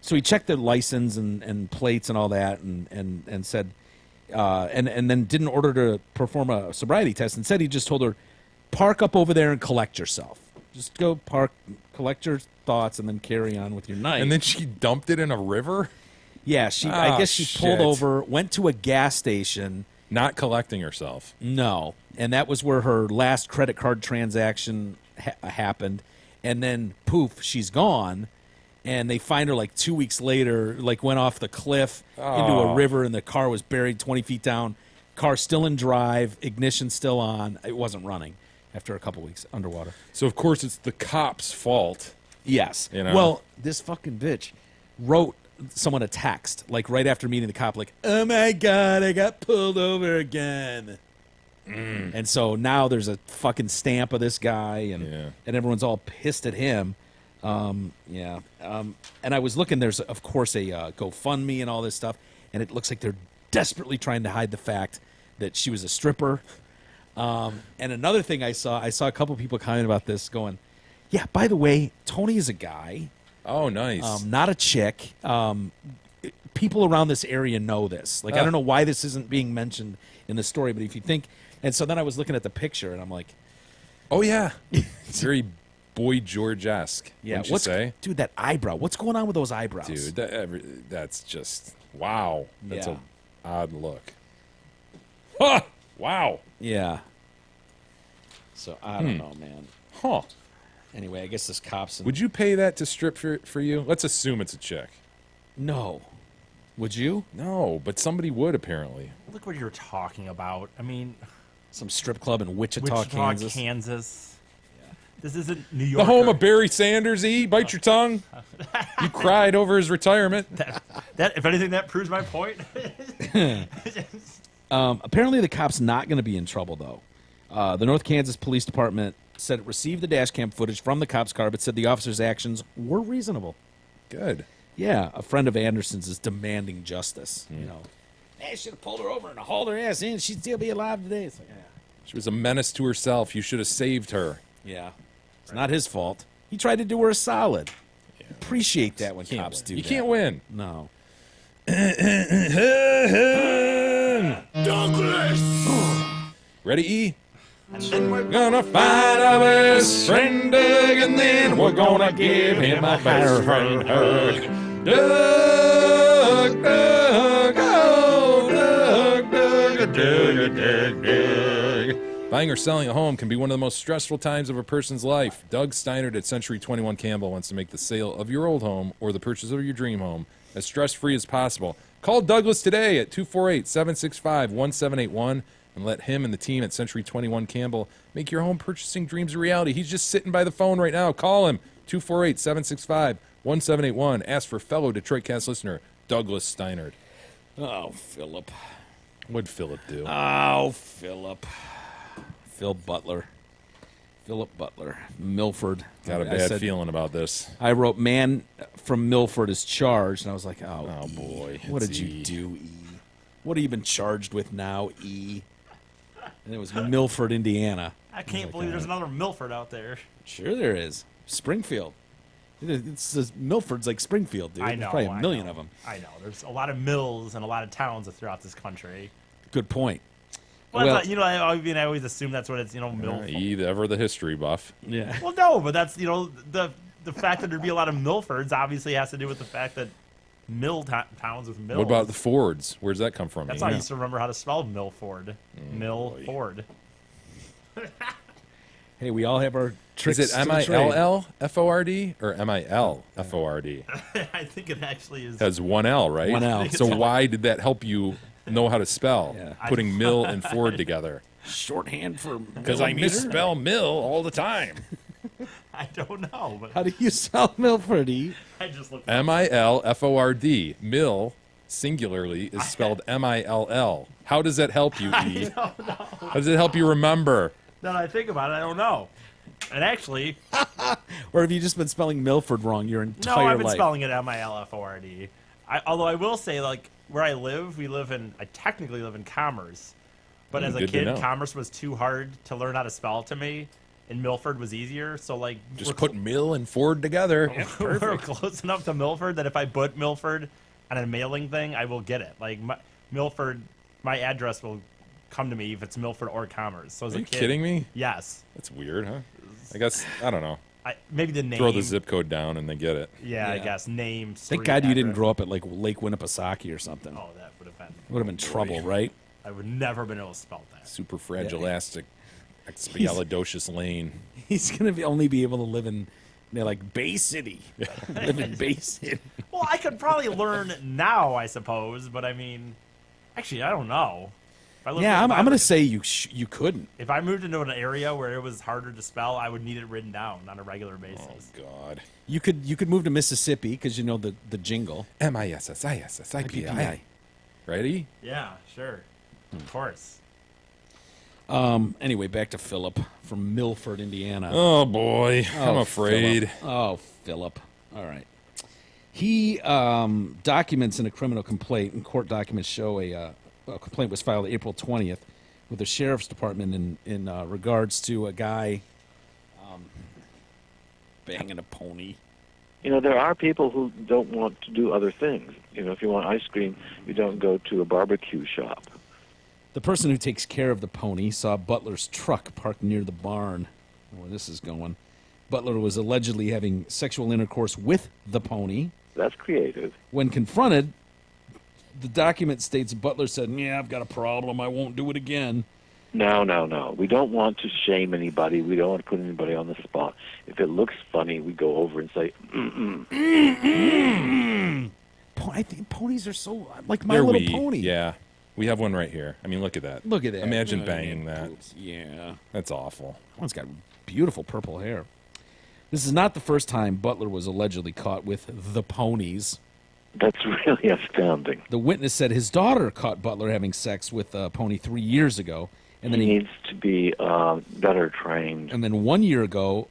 So he checked the license and plates and all that and said, and then didn't order her to perform a sobriety test. Instead, he just told her, park up over there and collect yourself. Just go park, collect your thoughts, and then carry on with your night. And then she dumped it in a river? Yeah, I guess she pulled shit. over, went to a gas station. Not collecting herself. No. And that was where her last credit card transaction happened. And then, poof, she's gone. And they find her like 2 weeks later, like went off the cliff into a Oh. river, and the car was buried 20 feet down. Car still in drive, ignition still on. It wasn't running after a couple weeks underwater. So, of course, it's the cop's fault. Yes. You know? Well, this fucking bitch, wrote someone a text, like right after meeting the cop, like, "Oh my God, I got pulled over again." And so now there's a fucking stamp of this guy, and everyone's all pissed at him. And I was looking, there's, of course, a GoFundMe and all this stuff, and it looks like they're desperately trying to hide the fact that she was a stripper. And another thing I saw a couple people comment about this going, yeah, by the way, Tony is a guy. Oh, nice. Not a chick. People around this area know this. Like, I don't know why this isn't being mentioned in the story, but if you think... And so then I was looking at the picture, and I'm like... Oh, yeah. It's very Boy George-esque, yeah, wouldn't you say? Dude, that eyebrow. What's going on with those eyebrows? Dude, that's just... Wow. That's Yeah. a odd look. Huh! Wow. Yeah. So, I don't know, man. Huh. Anyway, I guess this cop's... Would you pay that to strip for you? Let's assume it's a chick. No. Would you? No, but somebody would, apparently. Look what you're talking about. I mean... Some strip club in Wichita, Kansas. Yeah. This isn't New York. The home of Barry Sanders, Bite your tongue. You cried over his retirement. That, if anything, that proves my point. Apparently the cop's not going to be in trouble, though. The North Kansas Police Department said it received the dash cam footage from the cop's car, but said the officer's actions were reasonable. Good. Yeah, a friend of Anderson's is demanding justice. You know, hey, should have pulled her over and hauled her ass in. She'd still be alive today. It's like, yeah. She was a menace to herself. You should have saved her. Yeah. It's not his fault. He tried to do her a solid. Yeah. Appreciate that when cops do that. You can't win. No. Douglas! Ready, E? We're gonna find our best friend Doug, and then we're gonna give him a best friend hug. Doug, Doug, oh, Doug, Doug, Doug, Doug, Doug. Buying or selling a home can be one of the most stressful times of a person's life. Doug Steinert at Century 21 Campbell wants to make the sale of your old home or the purchase of your dream home as stress-free as possible. Call Douglas today at 248-765-1781 and let him and the team at Century 21 Campbell make your home purchasing dreams a reality. He's just sitting by the phone right now. Call him, 248-765-1781. Ask for fellow Detroit Cast listener Douglas Steinert. Oh, Philip. What'd Philip do? Oh, Philip. Phil Butler. Philip Butler. Milford. Got a bad feeling about this. I wrote, man from Milford is charged, and I was like, oh boy. What did you do, E? What are you been charged with now, E? And it was Milford, Indiana. I can't believe there's another Milford out there. Sure there is. Springfield. Milford's like Springfield, dude. I know. There's probably a million of them. I know. There's a lot of mills and a lot of towns throughout this country. Good point. Well, I always assume that's what it's, mill. Ever the history buff. Yeah. Well, no, but that's, the fact that there'd be a lot of Milfords obviously has to do with the fact that towns with mills. What about the Fords? Where's that come from? That's how I used to remember how to spell Milford. Milford. Hey, we all have our tricks. Is it M-I-L-L-F-O-R-D or M-I-L-F-O-R-D? I think it actually is. It has one L, right? One L. So why did that help you know how to spell? Putting mill and Ford together. Shorthand for because I misspell mill all the time. I don't know. But how do you spell Milford? I just looked. M-I-L-F-O-R-D. Mill, singularly, is spelled M-I-L-L. How does that help you, E? I don't know. How does it help you remember? Now that I think about it, I don't know. And actually... or have you just been spelling Milford wrong your entire life? No, I've been spelling it M-I-L-F-O-R-D. Although I will say, where I live, I technically live in Commerce. But as a kid, Commerce was too hard to learn how to spell to me. And Milford was easier, so just put Mill and Ford together. We're close enough to Milford that if I put Milford on a mailing thing, I will get it. Milford, my address will come to me if it's Milford or Commerce. So as Are a you kid, kidding me? Yes. That's weird, huh? I guess I don't know. Maybe the name. Throw the zip code down and they get it. Yeah, I guess name. Thank God you didn't grow up at Lake Winnipesaukee or something. Oh, that would have been. Would have been trouble, right? I would never been able to spell that. Super fragilastic. Expialidocious Lane. He's going to only be able to live in Bay City. Live in Bay City. Well, I could probably learn now, I suppose, but I mean, actually, I don't know. Yeah, I'm going to say you couldn't. If I moved into an area where it was harder to spell, I would need it written down on a regular basis. Oh God. You could move to Mississippi because you know the jingle. MISSISSIPI. Ready? Yeah, sure. Of course. Anyway, back to Philip from Milford, Indiana. Oh boy, I'm afraid. Phillip. Oh, Philip. All right. He documents in a criminal complaint, and court documents show a complaint was filed April 20th with the sheriff's department in regards to a guy banging a pony. You know, there are people who don't want to do other things. You know, if you want ice cream, you don't go to a barbecue shop. The person who takes care of the pony saw Butler's truck parked near the barn. Where this is going. Butler was allegedly having sexual intercourse with the pony. That's creative. When confronted, the document states Butler said, "Yeah, I've got a problem. I won't do it again." No. We don't want to shame anybody. We don't want to put anybody on the spot. If it looks funny, we go over and say, I think ponies are so like My They're Little wee. Pony. Yeah. We have one right here. I mean, look at that. Look at that. Imagine Oh, banging yeah. that. Yeah. That's awful. One's got beautiful purple hair. This is not the first time Butler was allegedly caught with the ponies. That's really astounding. The witness said his daughter caught Butler having sex with a pony 3 years ago. And then he needs to be better trained. And then 1 year ago,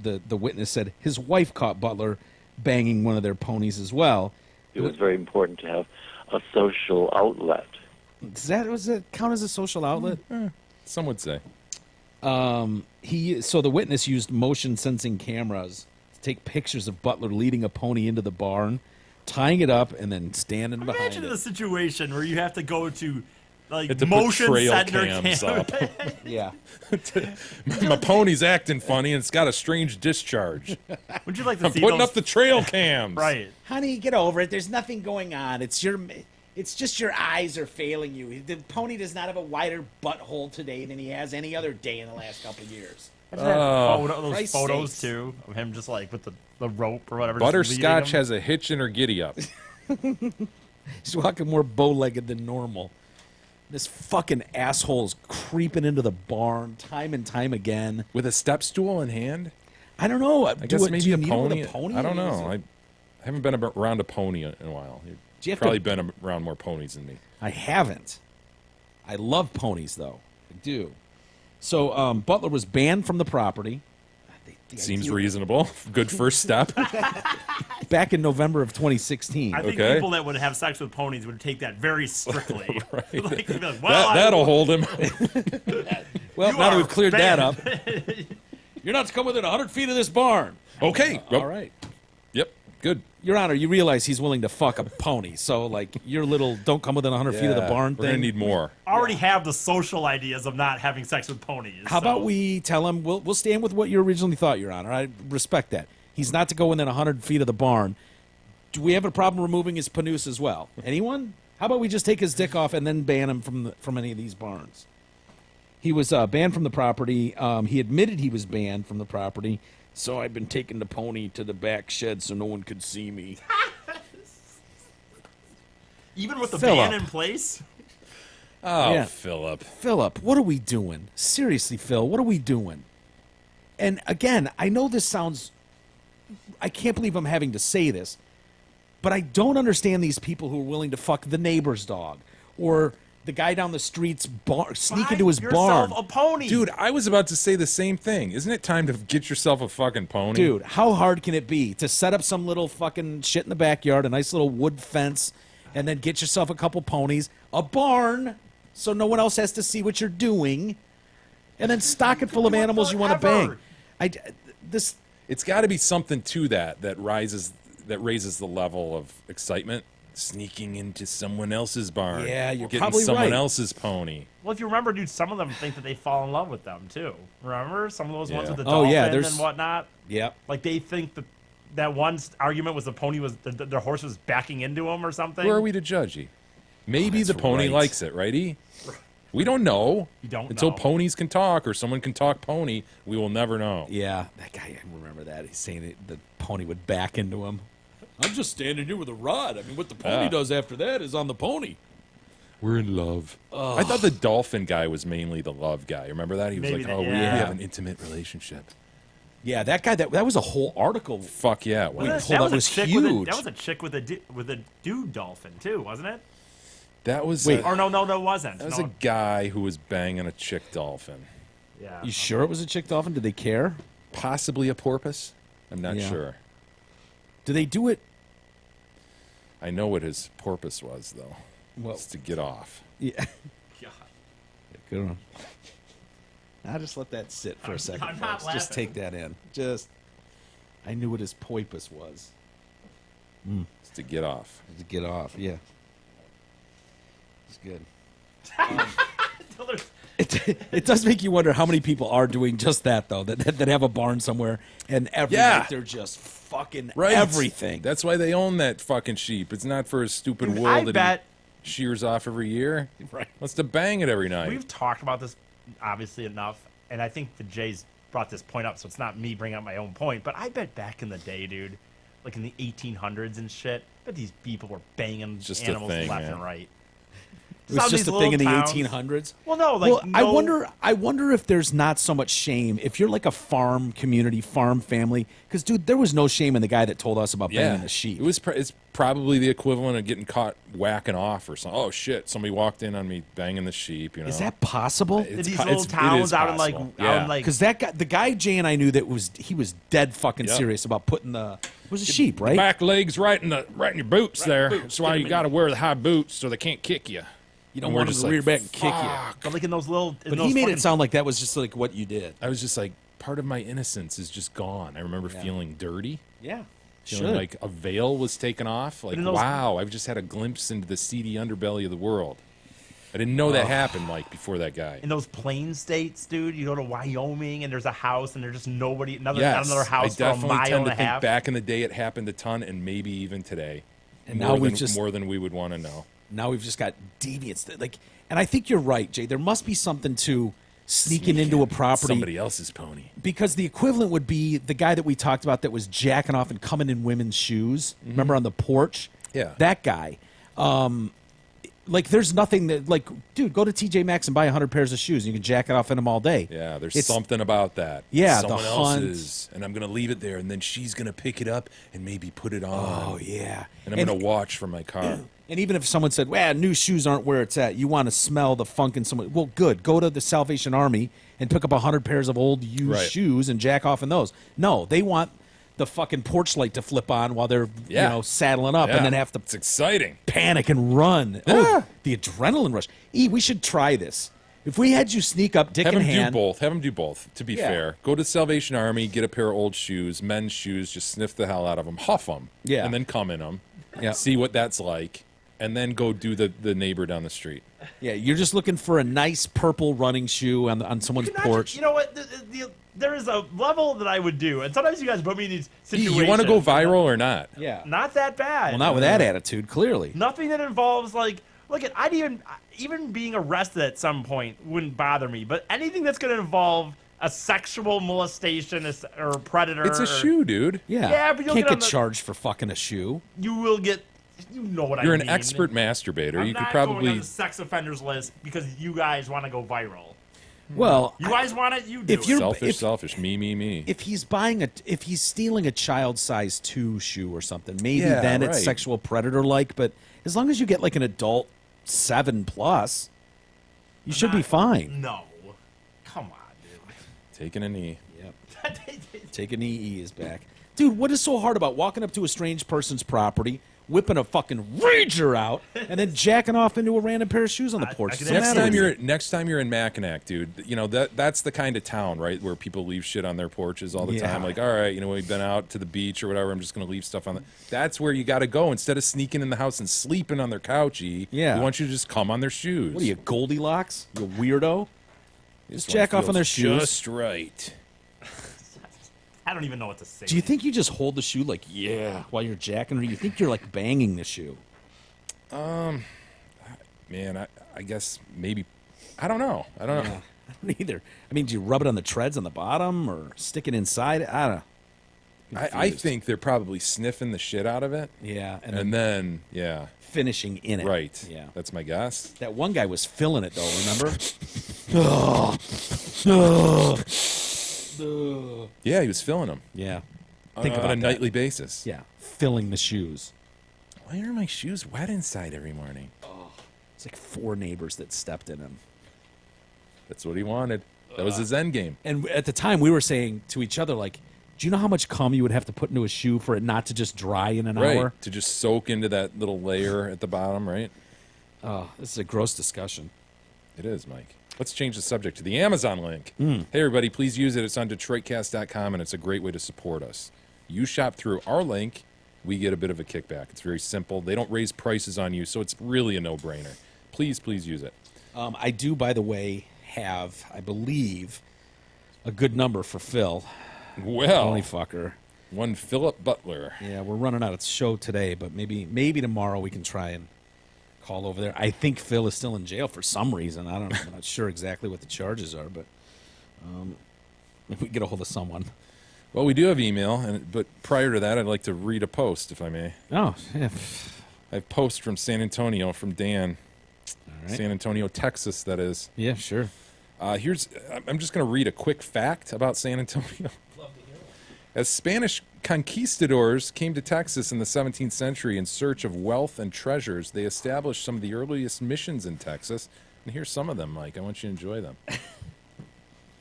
the witness said his wife caught Butler banging one of their ponies as well. It was very important to have a social outlet. Does that count as a social outlet? Some would say. So the witness used motion sensing cameras to take pictures of Butler leading a pony into the barn, tying it up, and then standing behind Imagine it. the situation where you have to go to like Had to put motion trail sensor cams up. Yeah. My pony's acting funny and it's got a strange discharge. Would you like to I'm see putting those? up the trail cams. Right. Honey, get over it. There's nothing going on. It's just your eyes are failing you. The pony does not have a wider butthole today than he has any other day in the last couple of years. Imagine that those Christ's photos sakes. too of him just like with the rope or whatever. just Butterscotch leading him. has a hitch in her giddy up. He's walking more bow-legged than normal. This fucking asshole is creeping into the barn time and time again. With a step stool in hand? I don't know. I guess do maybe you a need it with pony. a pony. I don't or is know. it- I haven't been around a pony in a while. Do you You've have probably to- been around more ponies than me. I haven't. I love ponies, though. I do. So Butler was banned from the property. Seems reasonable. Good first step. Back in November of 2016. I think people that would have sex with ponies would take that very strictly. Like, they'd be like, well, That'll hold him. Well, You now that are we've cleared that up, banned. you're not to come within 100 feet of this barn. Okay. All right. Yep. Good. Your Honor, you realize he's willing to fuck a pony. So, like, your little don't come within 100 feet of the Yeah, barn we're thing. gonna need more. Already have the social ideas of not having sex with ponies. How so- about we tell him we'll stand with what you originally thought, Your Honor? I respect that. He's not to go within 100 feet of the barn. Do we have a problem removing his panoose as well? Anyone? How about we just take his dick off and then ban him from any of these barns? He was banned from the property. He admitted he was banned from the property. So I've been taking the pony to the back shed so no one could see me. Even with the Philip. ban in place? Oh, Yeah. Philip. Philip, what are we doing? Seriously, Phil, what are we doing? And again, I know this sounds... I can't believe I'm having to say this, but I don't understand these people who are willing to fuck the neighbor's dog or the guy down the street's sneak into his barn. a pony. Dude, I was about to say the same thing. Isn't it time to get yourself a fucking pony? Dude, how hard can it be to set up some little fucking shit in the backyard, a nice little wood fence, and then get yourself a couple ponies, a barn, so no one else has to see what you're doing, and then stock it full of animals you want to bang. It's got to be something to that raises the level of excitement. Sneaking into someone else's barn. Yeah, you're getting probably someone right. else's pony. Well, if you remember, dude, some of them think that they fall in love with them, too. Remember? Some of those ones Yeah. with the Oh, dolphin yeah, and there's- whatnot? Yep. Like, they think that one argument was the pony was... their horse was backing into them or something? Where are we to judge you? Maybe the that's pony right. likes it, righty? We don't know. You don't Until know. ponies can talk or someone can talk pony, we will never know. Yeah, that guy, I remember that. He's saying that the pony would back into him. I'm just standing here with a rod. I mean, what the pony Yeah. does after that is on the pony. We're in love. I thought the dolphin guy was mainly the love guy. Remember that? He was Maybe like, that- "Oh, we yeah. have an intimate relationship." Yeah, that guy. That was a whole article. Fuck yeah! We Well, pulled up was chick huge. That was a chick with a dude dolphin too, wasn't it? that was Wait. Or no, that wasn't. that was No. a guy who was banging a chick dolphin. Yeah. You sure it was a chick dolphin? Did they care? Possibly a porpoise. I'm not Yeah. sure. Do they do it? I know what his porpoise was though. Well- It's to get off. Yeah. God. Good one. I'll just let that sit for a second. I'm not folks. Just laughing. take that in. I knew what his porpoise was. It's to get off. To get off, yeah. It's good. It does make you wonder how many people are doing just that, though, that have a barn somewhere and every Yeah. night they're just fucking Right. everything. That's why they own that fucking sheep. It's not for a stupid Dude, wool I that bet- he shears off every year. Right. Wants to bang it every night. We've talked about this obviously enough, and I think the Jays brought this point up, so it's not me bringing up my own point. But I bet back in the day, dude, like in the 1800s and shit, I bet these people were banging Just a animals thing, left man. and right. It was Some of just these a thing in the little towns- 1800s. Well, no, like I wonder if there's not so much shame if you're like a farm community, farm family. Because dude, there was no shame in the guy that told us about banging the sheep. It was. It's probably the equivalent of getting caught whacking off or something. Oh shit! Somebody walked in on me banging the sheep. You know, Is that possible? It's these po- little it's- it towns is out in like possible. out in Yeah. like Because that guy, the guy Jay and I knew that he was dead fucking Yep. serious about putting it was a sheep, right? Back legs right in your boots there. That's why you got to wear the high boots so they can't kick you. You don't And we're want him just to like, rear back and kick you. "Fuck." but like in those little. But he made it sound like that was just like what you did. I was just like, part of my innocence is just gone. I remember feeling dirty. Yeah, Feeling like a veil was taken off. Like, in those- wow, I've just had a glimpse into the seedy underbelly of the world. I didn't know that happened, like, before that guy. In those plain states, dude, you go to Wyoming and there's a house and there's just nobody, not Yes, another house I for a definitely mile tend and to a think half. back in the day it happened a ton, and maybe even today. And more now than, we've just more than we would want to know. now we've just got deviants that like. And I think you're right, Jay. There must be something to sneaking into a property. Somebody else's pony. Because the equivalent would be the guy that we talked about that was jacking off and coming in women's shoes. Remember on the porch? Yeah. That guy. Like, there's nothing that, like, dude, go to TJ Maxx and buy 100 pairs of shoes and you can jack it off in them all day. Yeah, there's It's- something about that. Yeah, Someone the hunt. else's, and I'm going to leave it there, and then she's going to pick it up and maybe put it on. Oh, yeah. And I'm going to watch from my car. And even if someone said, well, new shoes aren't where it's at, you want to smell the funk in someone. Well, good. Go to the Salvation Army and pick up 100 pairs of old used Right. shoes and jack off in those. No, they want the fucking porch light to flip on while they're saddling up Yeah. and then have to It's exciting. panic and run. Oh, the adrenaline rush. We should try this. If we had you sneak up, dick Have in them hand. do both. Have them do both. To be Yeah. fair, go to Salvation Army, get a pair of old shoes, men's shoes, just sniff the hell out of them, huff them, Yeah. and then come in them, Yeah. see what that's like, and then go do the neighbor down the street. Yeah, you're just looking for a nice purple running shoe on someone's porch. You know what? There is a level that I would do, and sometimes you guys put me in these situations. You want to go viral or not? Yeah. Not that bad. Well, not with that attitude, clearly. Nothing that involves like, look at I'd even being arrested at some point wouldn't bother me, but anything that's going to involve a sexual molestation or a predator. It's a shoe, dude. Yeah. Yeah, but you'll Can't get on get the- charged for fucking a shoe. You will get. You know what You're I an mean. expert masturbator. I'm You could not going on probably. the sex offenders list because you guys want to go viral. Well, You guys want it. You do. if you're Selfish. Me. if he's stealing a child size 2 shoe or something, maybe Yeah, then it's right. sexual predator like. But as long as you get like an adult 7+, you should be fine. No, come on, dude. Taking a knee. Yep. Taking EE is back, dude. What is so hard about walking up to a strange person's property, whipping a fucking rager out, and then jacking off into a random pair of shoes on the porch? What's the matter with you? Next time you're in Mackinac, dude, you know that's the kind of town, right, where people leave shit on their porches all the Yeah. time. Like, all right, you know, we've been out to the beach or whatever. I'm just gonna leave stuff on the. That's where you got to go instead of sneaking in the house and sleeping on their couchy. Yeah. we want you to just come on their shoes. What are you, Goldilocks? You weirdo. Just This jack one off on their feels shoes. Just right. I don't even know what to say. Do you think you just hold the shoe like, yeah, while you're jacking, or do you think you're like banging the shoe? Man, I guess maybe. I don't know. I don't know. I don't either. I mean, do you rub it on the treads on the bottom or stick it inside? I don't know. I confused. think they're probably sniffing the shit out of it. Yeah, And then, yeah. finishing in it. Right. Yeah. That's my guess. That one guy was filling it though. Remember? Yeah, he was filling them. Yeah. On Think about a that. nightly basis. Yeah. Filling the shoes. Why are my shoes wet inside every morning? It's like 4 neighbors that stepped in him. That's what he wanted. That was his end game. And at the time, we were saying to each other, like, do you know how much cum you would have to put into a shoe for it not to just dry in an Right. hour? To just soak into that little layer at the bottom, right? Oh, this is a gross discussion. It is, Mike. Let's change the subject to the Amazon link. Mm. Hey, everybody, please use it. It's on DetroitCast.com, and it's a great way to support us. You shop through our link, we get a bit of a kickback. It's very simple. They don't raise prices on you, so it's really a no-brainer. Please, please use it. I do, by the way, have, I believe, a good number for Phil. Well, Tony fucker. One Philip Butler. Yeah, we're running out of show today, but maybe tomorrow we can try and call over there. I think Phil is still in jail for some reason. I'm not sure exactly what the charges are, but if we can get a hold of someone. Well, we do have email, but prior to that, I'd like to read a post, if I may. Oh, yeah. I have a post from San Antonio from Dan. All right. San Antonio, Texas, that is. Yeah, sure. I'm just going to read a quick fact about San Antonio. As Spanish conquistadors came to Texas in the 17th century in search of wealth and treasures, they established some of the earliest missions in Texas. And here's some of them, Mike. I want you to enjoy them.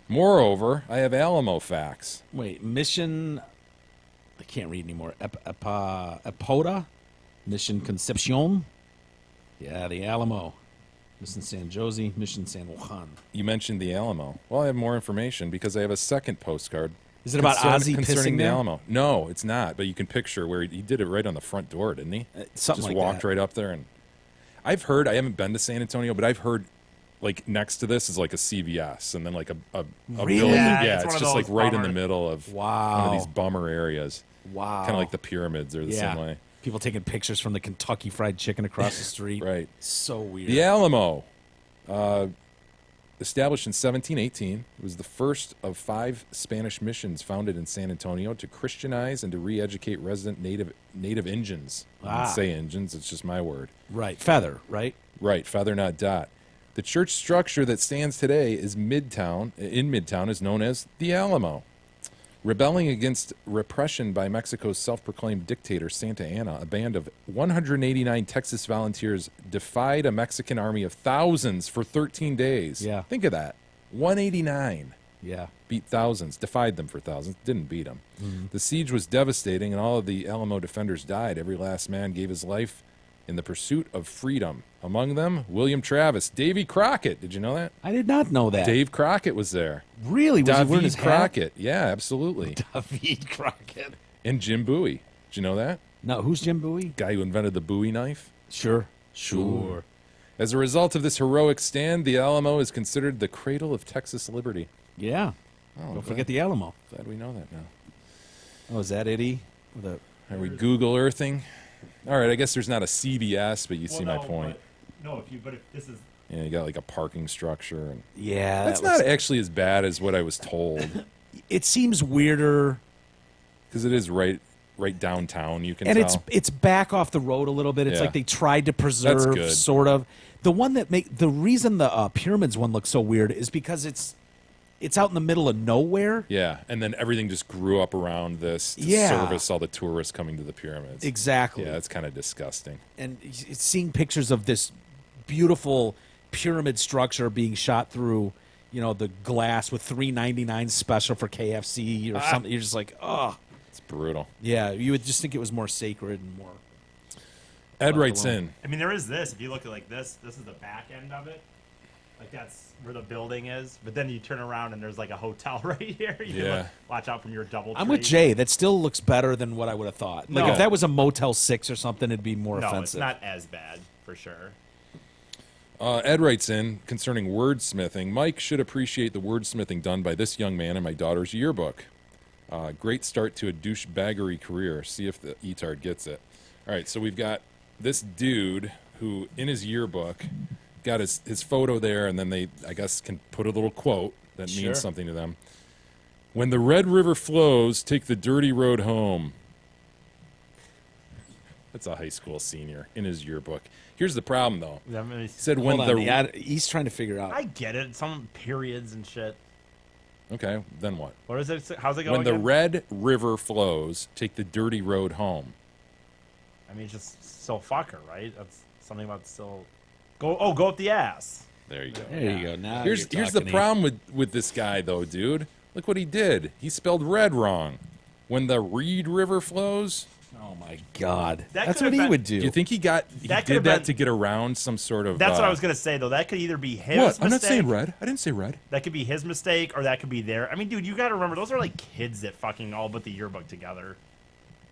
Moreover, I have Alamo facts. Wait, Mission... I can't read anymore. Epoda? Mission Concepcion? Yeah, the Alamo. Mission San Jose, Mission San Juan. You mentioned the Alamo. Well, I have more information because I have a second postcard. Is it about Ozzy concerning pissing the there? Alamo? No, it's not. But you can picture where he did it right on the front door, didn't he? Something Just like walked that. right up there, and I've heard. I haven't been to San Antonio, but I've heard like next to this is like a CVS, and then like a Really? building. Yeah, Yeah, it's it's one of just like those right in the bummer- middle of Wow. one of these bummer areas. Wow. Kind of like the pyramids are the Yeah. same way. People taking pictures from the Kentucky Fried Chicken across the street. Right. So weird. The Alamo, established in 1718, it was the first of 5 Spanish missions founded in San Antonio to Christianize and to re-educate resident native Indians. I Ah. didn't say Indians, it's just my word. Right. Feather, right? Right, feather not dot. The church structure that stands today is in Midtown is known as the Alamo. Rebelling against repression by Mexico's self-proclaimed dictator Santa Anna, a band of 189 Texas volunteers defied a Mexican army of thousands for 13 days. Yeah. Think of that. 189. Yeah. Beat thousands, defied them for thousands, didn't beat them. Mhm. The siege was devastating, and all of the Alamo defenders died. Every last man gave his life in the pursuit of freedom. Among them, William Travis, Davy Crockett. Did you know that? I did not know that. Dave Crockett was there. Really? Was he wearing David his hat? Crockett. Yeah, absolutely. David Crockett. And Jim Bowie. Did you know that? No, who's Jim Bowie? Guy who invented the Bowie knife. Sure. Sure. As a result of this heroic stand, the Alamo is considered the cradle of Texas liberty. Yeah. Oh, Don't forget the Alamo. Glad we know that now. Oh, is that Eddie? With Are we Google Earthing? All right, I guess there's not a CVS, but you see my point. But if this is Yeah, you got like a parking structure. And Yeah. that's that not looks- actually as bad as what I was told. It seems weirder. Because it is right downtown, you can And tell. it's back off the road a little bit. It's Yeah. like they tried to preserve, good. sort of. The one that the reason the pyramids one looks so weird is because it's out in the middle of nowhere. Yeah, and then everything just grew up around this to Yeah. service all the tourists coming to the pyramids. Exactly. Yeah, it's kind of disgusting. And it's seeing pictures of this beautiful pyramid structure being shot through, the glass with $3.99 special for KFC or something. You're just like, oh, It's brutal. yeah. You would just think it was more sacred and more. Ed writes in. I mean, there is this. If you look at like this is the back end of it. Like that's where the building is. But then you turn around and there's like a hotel right here. You can Yeah. watch out from your double. I'm with Jay. That still looks better than what I would have thought. Like No. if that was a Motel 6 or something, it'd be more No, offensive. it's not as bad for sure. Ed writes in concerning wordsmithing. Mike should appreciate the wordsmithing done by this young man in my daughter's yearbook. Great start to a douchebaggery career. See if the E-tard gets it. All right, so we've got this dude who, in his yearbook, got his photo there, and then they, I guess, can put a little quote that Sure. means something to them. When the Red River flows, take the dirty road home. That's a high school senior in his yearbook. Here's the problem, though. He said when he's trying to figure out. I get it. Some periods and shit. Okay, then what? What is it? How's it going? When the again? Red River flows, take the dirty road home. I mean, just still fuck her, right? That's something about still go up the ass. There you go. There you go. Now Here's the problem with this guy, though, dude. Look what he did. He spelled red wrong. When the Reed River flows. Oh my God, That that's could've what he been- would do. Do you think he did could've that been- to get around some sort of? That's what I was gonna say, though. That could either be his What? mistake. I'm not saying red. I didn't say red. That could be his mistake, or that could be their. I mean, dude, you got to remember, those are like kids that fucking all put the yearbook together.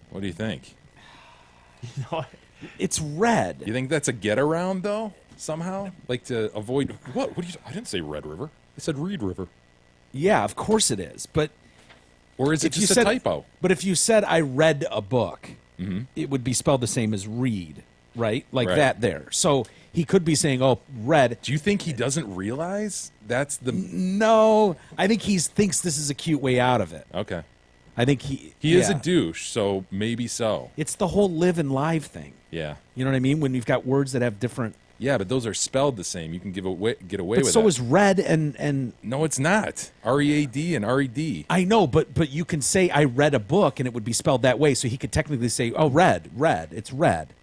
What do you think? You know, It's red. You think that's a get around though? Somehow, like to avoid what? What do you? I didn't say Red River. I said Reed River. Yeah, of course it is. But or is it if you just a said, typo? But if you said I read a book, Mm-hmm. it would be spelled the same as read, right? Like Right. that there. So he could be saying, "Oh, red." Do you think he doesn't realize that's the? No, I think he thinks this is a cute way out of it. Okay. I think he He is a yeah. douche, so maybe so. It's the whole live and live thing. Yeah. You know what I mean? When you've got words that have different. Yeah, but those are spelled the same. You can get away But with so that. is red and. No, it's not. READ and RED. I know, but you can say I read a book and it would be spelled that way. So he could technically say, "Oh, red. It's red,"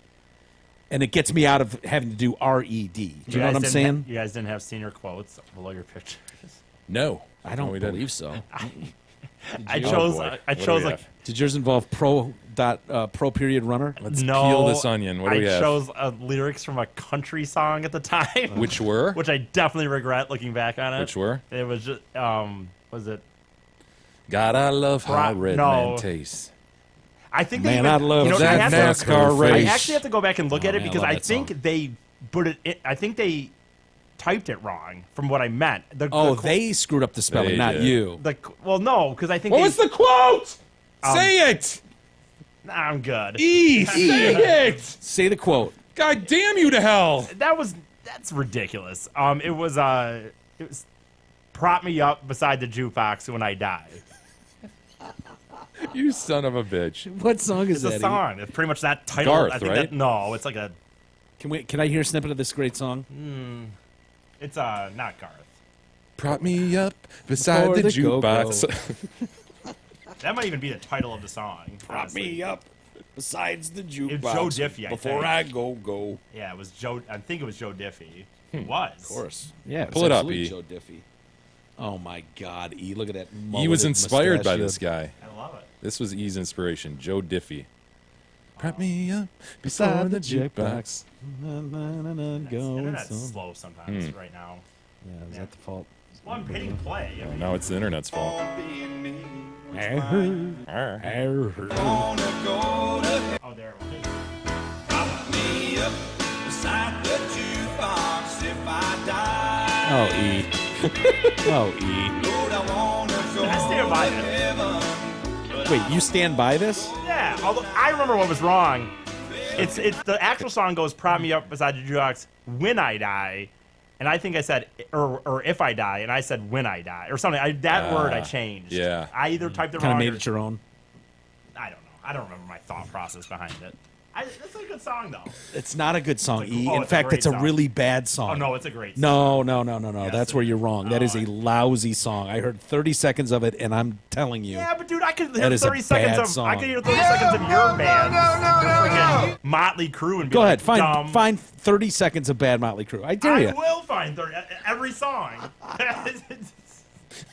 and it gets me out of having to do RED. Do you know what I'm saying? You guys didn't have senior quotes below your pictures. No, I don't we didn't. believe so. I chose. boy. I What do chose we like. have? Did yours involve pro period runner? Let's No, peel this onion. What do we I have? chose lyrics from a country song at the time. Which were? Which I definitely regret looking back on it. Which were? It was just, was it? God, I love how red no. man tastes. I think Man, they even, I love you know, that I have to- NASCAR race. I actually have to go back and look at it man, I because love I that think song. they put it. I think they typed it wrong from what I meant. They screwed up the spelling, They not did. you. Well, no, because I think. What was the quote? Say it. Nah, I'm good. Say it. Say the quote. God damn you to hell. That's ridiculous. It was prop me up beside the jukebox when I die. You son of a bitch. What song is It's that? a song. It's pretty much that title. Garth, I think right? No, it's like a. Can I hear a snippet of this great song? It's not Garth. Prop me up beside Before the the jukebox. That might even be the title of the song. Prop honestly. me up besides the jukebox. It's Joe Diffie, I Before think. I go. Yeah, it was Joe. I think it was Joe Diffie. It was. Of course. Yeah, Pull it up, absolutely E. Joe Diffie. Oh my God, E! Look at that. He was mulleted inspired by mustachioed- this guy. I love it. This was E's inspiration, Joe Diffie. Prop me up beside the jukebox. Internet's slow sometimes right now. Yeah, is that the fault? Well, I'm hitting play. I mean, Now it's the internet's fault. oh, there it is. Oh, E. Oh, E. I stand by it. Wait, you stand by this? Yeah, although I remember what was wrong. It's the actual song goes "Prop me up beside the jukebox when I die," and I think I said or if I die, and I said when I die or something. That word I changed. Yeah. I either typed it Kind of wrong. made or- it your own. I don't know. I don't remember my thought process behind it. It's a good song though. It's not a good song, It's a- E. oh, In it's a fact, great it's a song. really bad song. Oh no, it's a great song. No. Yes, That's it where is. you're wrong. That is a lousy song. I heard 30 seconds of it, and I'm telling you. Yeah, but dude, I could That hear is a 30 seconds bad of song. I could hear 30 seconds of your band. No. Motley Crue and be Go like, ahead, dumb. find 30 seconds of bad Motley Crue. I dare I you. will find 30 every song.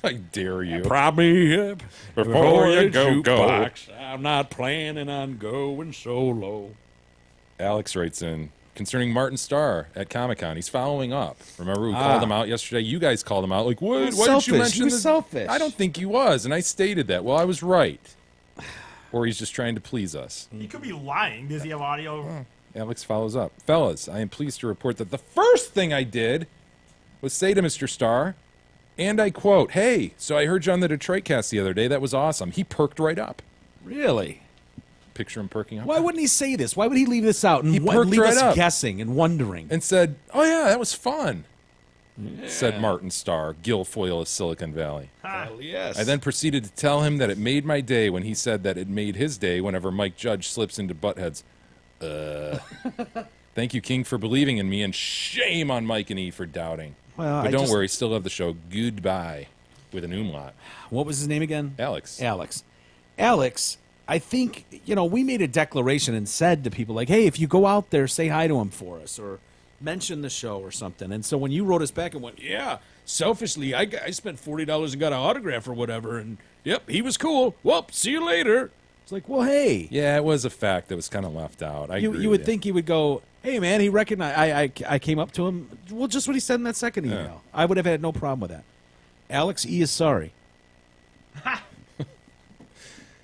I dare you. Prop me up Before you the go. jukebox. I'm not planning on going solo. Alex writes in concerning Martin Starr at Comic-Con. He's following up. Remember we called him out yesterday? You guys called him out. Like, what? Why didn't Selfish. you mention He was this? selfish. I don't think he was, and I stated that. Well, I was right. Or he's just trying to please us. He could be lying. Does he have audio? Alex follows up. Fellas, I am pleased to report that the first thing I did was say to Mr. Starr, and I quote, "Hey, so I heard you on the Detroit cast the other day. That was awesome." He perked right up. Really? Picture him perking up. Why wouldn't he say this? Why would he leave this out and He perked leave right us up. guessing and wondering? And said, "Oh yeah, that was fun." said Martin Starr, Guilfoyle of Silicon Valley. Hell yes. I then proceeded to tell him that it made my day when he said that it made his day whenever Mike Judge slips into Butthead's. Thank you, King, for believing in me, and shame on Mike and E for doubting. Well, but I don't just- worry, still love the show. Goodbye, with an umlaut. What was his name again? Alex. Alex, I think, we made a declaration and said to people like, hey, if you go out there, say hi to him for us or mention the show or something. And so when you wrote us back and went, yeah, selfishly, I spent $40 and got an autograph or whatever. And yep, he was cool. Well, see you later. It's like, well, hey. Yeah, it was a fact that was kind of left out. I agree You with would think he would go, hey, man, he recognized. I came up to him. Well, just what he said in that second email. Yeah. I would have had no problem with that. Alex E. is sorry.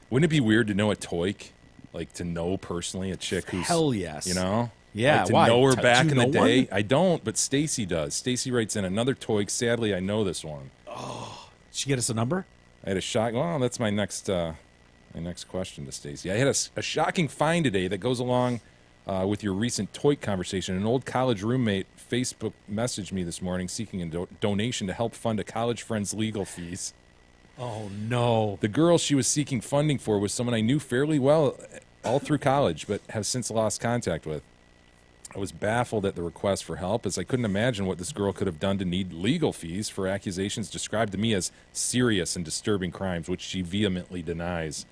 Wouldn't it be weird to know a toik? Like to know personally a chick who's Hell yes. Yeah, Yeah, like why? to know her Do back you in the know day. one? I don't, but Stacy does. Stacy writes in another toik. Sadly, I know this one. Did she get us a number? I had a shock. Well, that's my next question to Stacy. I had a shocking find today that goes along with your recent toik conversation. An old college roommate Facebook messaged me this morning seeking a donation to help fund a college friend's legal fees. Oh, no. The girl she was seeking funding for was someone I knew fairly well all through college, but have since lost contact with. I was baffled at the request for help, as I couldn't imagine what this girl could have done to need legal fees for accusations described to me as serious and disturbing crimes, which she vehemently denies.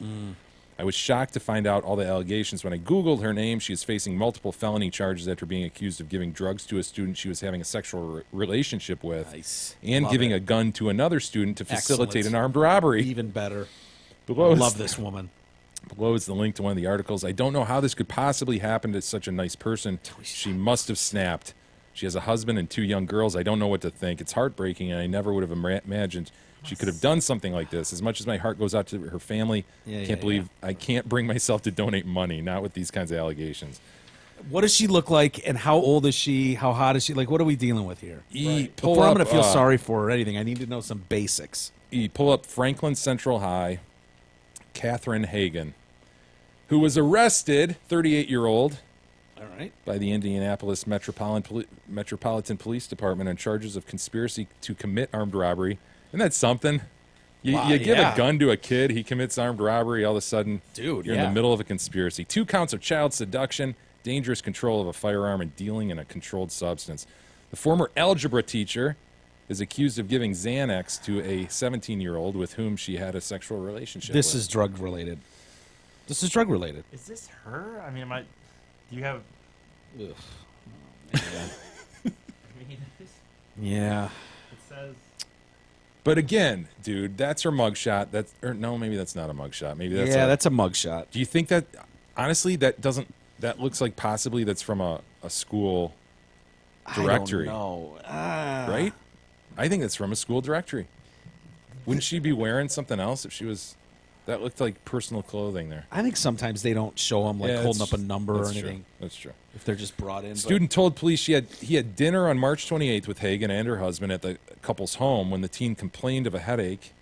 I was shocked to find out all the allegations. When I Googled her name, she is facing multiple felony charges after being accused of giving drugs to a student she was having a sexual relationship with, and Love giving it. a gun to another student to facilitate Excellent. an armed robbery. Even better. Below I is- love this woman. Below is the link to one of the articles. I don't know how this could possibly happen to such a nice person. She must have snapped. She has a husband and 2 young girls. I don't know what to think. It's heartbreaking, and I never would have imagined she could have done something like this. As much as my heart goes out to her family, I can't bring myself to donate money, not with these kinds of allegations. What does she look like, and how old is she? How hot is she? Like, what are we dealing with here? Pull Before I'm up, going to feel sorry for her or anything, I need to know some basics. Pull up Franklin Central High, Catherine Hagen, who was arrested, 38-year-old, All right. by the Indianapolis Metropolitan Police Department on charges of conspiracy to commit armed robbery. Isn't that something? You give yeah. a gun to a kid, he commits armed robbery, all of a sudden Dude, you're in yeah. the middle of a conspiracy. 2 counts of child seduction, dangerous control of a firearm, and dealing in a controlled substance. The former algebra teacher is accused of giving Xanax to a 17-year-old with whom she had a sexual relationship This with. is drug related. This is drug related. Is this her? I mean, do you have? Ugh. I mean, Yeah. it says. But again, dude, that's her mugshot. No, maybe that's not a mugshot. Maybe that's That's a mugshot. Do you think that, honestly, that looks like possibly that's from a school directory? I don't know. Right? I think it's from a school directory. Wouldn't she be wearing something else if she was? That looked like personal clothing there. I think sometimes they don't show them like Yeah, holding that's up a number or that's true. anything. That's true. If they're just brought in. Student told police he had dinner on March 28th with Hagen and her husband at the couple's home. When the teen complained of a headache,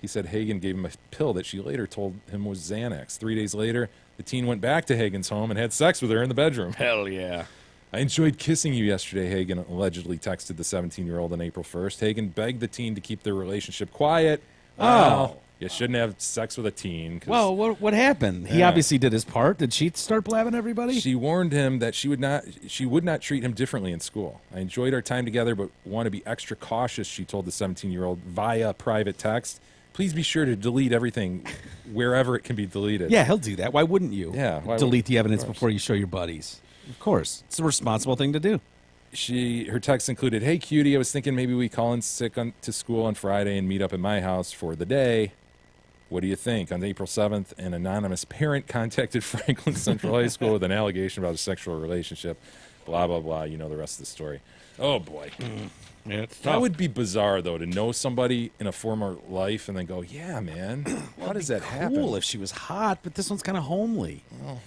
he said Hagen gave him a pill that she later told him was Xanax. 3 days later, the teen went back to Hagen's home and had sex with her in the bedroom. Hell yeah. I enjoyed kissing you yesterday, Hagen allegedly texted the 17-year-old on April 1st. Hagen begged the teen to keep their relationship quiet. Well, you shouldn't have sex with a teen. 'Cause Well, what happened? He Yeah. obviously did his part. Did she start blabbing everybody? She warned him that she would not treat him differently in school. I enjoyed our time together, but want to be extra cautious, she told the 17-year-old via private text. Please be sure to delete everything wherever it can be deleted. Yeah, he'll do that. Why wouldn't you? Yeah, why delete the evidence of course. before you show your buddies. Of course. It's a responsible thing to do. Her text included, "Hey cutie, I was thinking maybe we call in sick to school on Friday and meet up at my house for the day. What do you think?" On April 7th, an anonymous parent contacted Franklin Central High School with an allegation about a sexual relationship. Blah, blah, blah. You know the rest of the story. Oh, boy. Yeah, it's That would be bizarre, though, to know somebody in a former life and then go, yeah, man, how does that happen? Cool if she was hot, but this one's kind of homely. Well,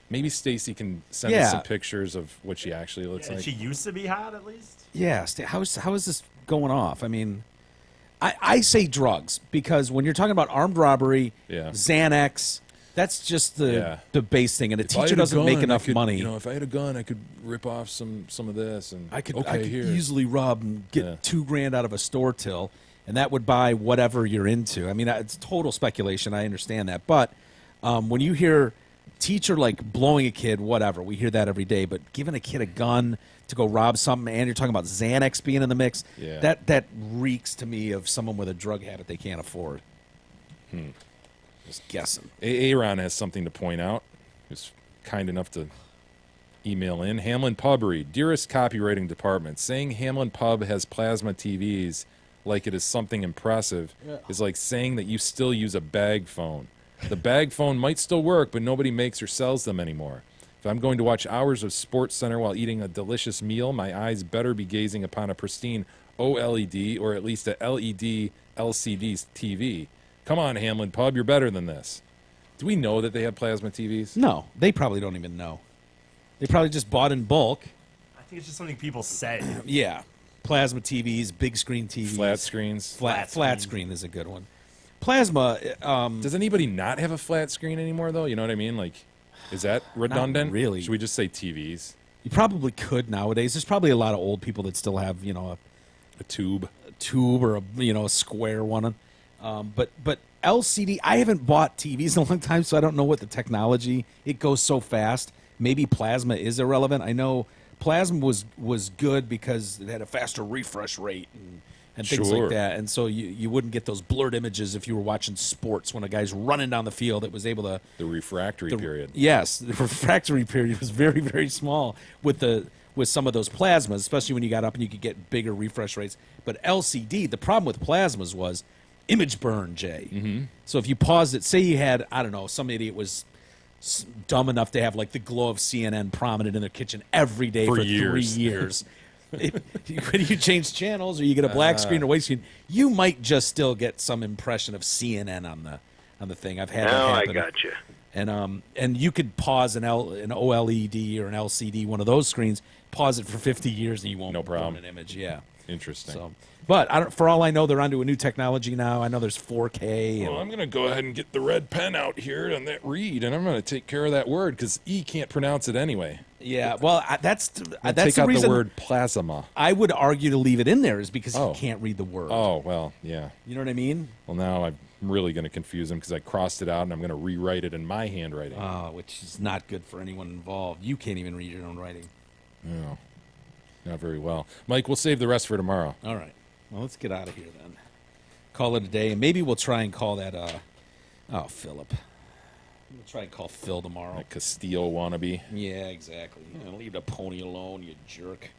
maybe Stacy can send us some pictures of what she actually looks like. She used to be hot, at least. Yeah, how is this going off? I mean, I say drugs because when you're talking about armed robbery, Yeah. Xanax, That's just the base thing, and a If I teacher had a doesn't make gun, I enough could- money. You know, if I had a gun, I could rip off some of this, and I could here. easily rob and get $2,000 out of a store till, and that would buy whatever you're into. I mean, it's total speculation. I understand that, but when you hear teacher like blowing a kid, whatever, we hear that every day. But giving a kid a gun to go rob something, and you're talking about Xanax being in the mix, that reeks to me of someone with a drug habit they can't afford. Just guessing. Aaron has something to point out. He was kind enough to email in. Hamlin Pubbery, dearest copywriting department, saying Hamlin Pub has plasma TVs like it is something impressive is like saying that you still use a bag phone. The bag phone might still work, but nobody makes or sells them anymore. If I'm going to watch hours of Sports Center while eating a delicious meal, my eyes better be gazing upon a pristine OLED or at least a LED LCD TV. Come on, Hamlin Pub, you're better than this. Do we know that they have plasma TVs? No, they probably don't even know. They probably just bought in bulk. I think it's just something people say. Yeah. Plasma TVs, big screen TVs. Flat screens. Flat screen is a good one. Plasma. Does anybody not have a flat screen anymore, though? You know what I mean? Like, is that redundant? Not really. Should we just say TVs? You probably could nowadays. There's probably a lot of old people that still have, a tube, or a square one. But LCD, I haven't bought TVs in a long time, so I don't know what the technology. It goes so fast. Maybe plasma is irrelevant. I know plasma was good because it had a faster refresh rate and things like that, and so you wouldn't get those blurred images if you were watching sports when a guy's running down the field. It was able to the refractory period. Yes, the refractory period was very, very small with some of those plasmas, especially when you got up and you could get bigger refresh rates. But LCD, the problem with plasmas was image burn, Jay. Mm-hmm. So if you paused it, say you had, I don't know, some idiot was dumb enough to have like the glow of CNN prominent in their kitchen every day for 3 years. When you change channels or you get a black screen or white screen, you might just still get some impression of CNN on the thing. I've had that happen. I got you. And you could pause an OLED or an LCD, one of those screens, pause it for 50 years and you won't burn an image. Yeah. Interesting. So, but for all I know, they're onto a new technology now. I know there's 4K. Well, I'm going to go ahead and get the red pen out here on that read, and I'm going to take care of that word because E can't pronounce it anyway. Yeah, well, that's take the out reason the word plasma. I would argue to leave it in there is because he can't read the word. Oh, well, yeah. You know what I mean? Well, now I'm really going to confuse him because I crossed it out and I'm going to rewrite it in my handwriting. Oh, which is not good for anyone involved. You can't even read your own writing. No, not very well. Mike, we'll save the rest for tomorrow. All right. Well, let's get out of here then. Call it a day, and maybe we'll try and call that. Philip. We'll try and call Phil tomorrow. That Castile wannabe. Yeah, exactly. Leave the pony alone, you jerk.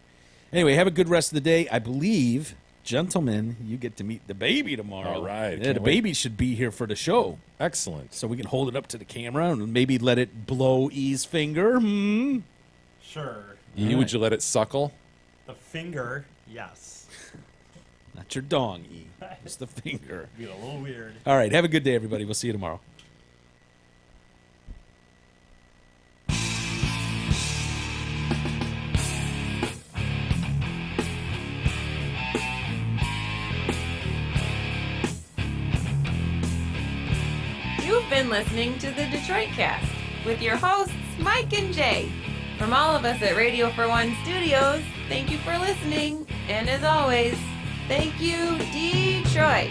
Anyway, have a good rest of the day. I believe, gentlemen, you get to meet the baby tomorrow. All right. Yeah, the baby should be here for the show. Excellent. So we can hold it up to the camera and maybe let it blow E's finger. Sure. E, would you let it suckle? The finger, yes. Not your dong, E. It's the finger. Be a little weird. All right. Have a good day, everybody. We'll see you tomorrow. You've been listening to the Detroit Cast with your hosts, Mike and Jay. From all of us at Radio for One Studios, thank you for listening. And as always, thank you, Detroit.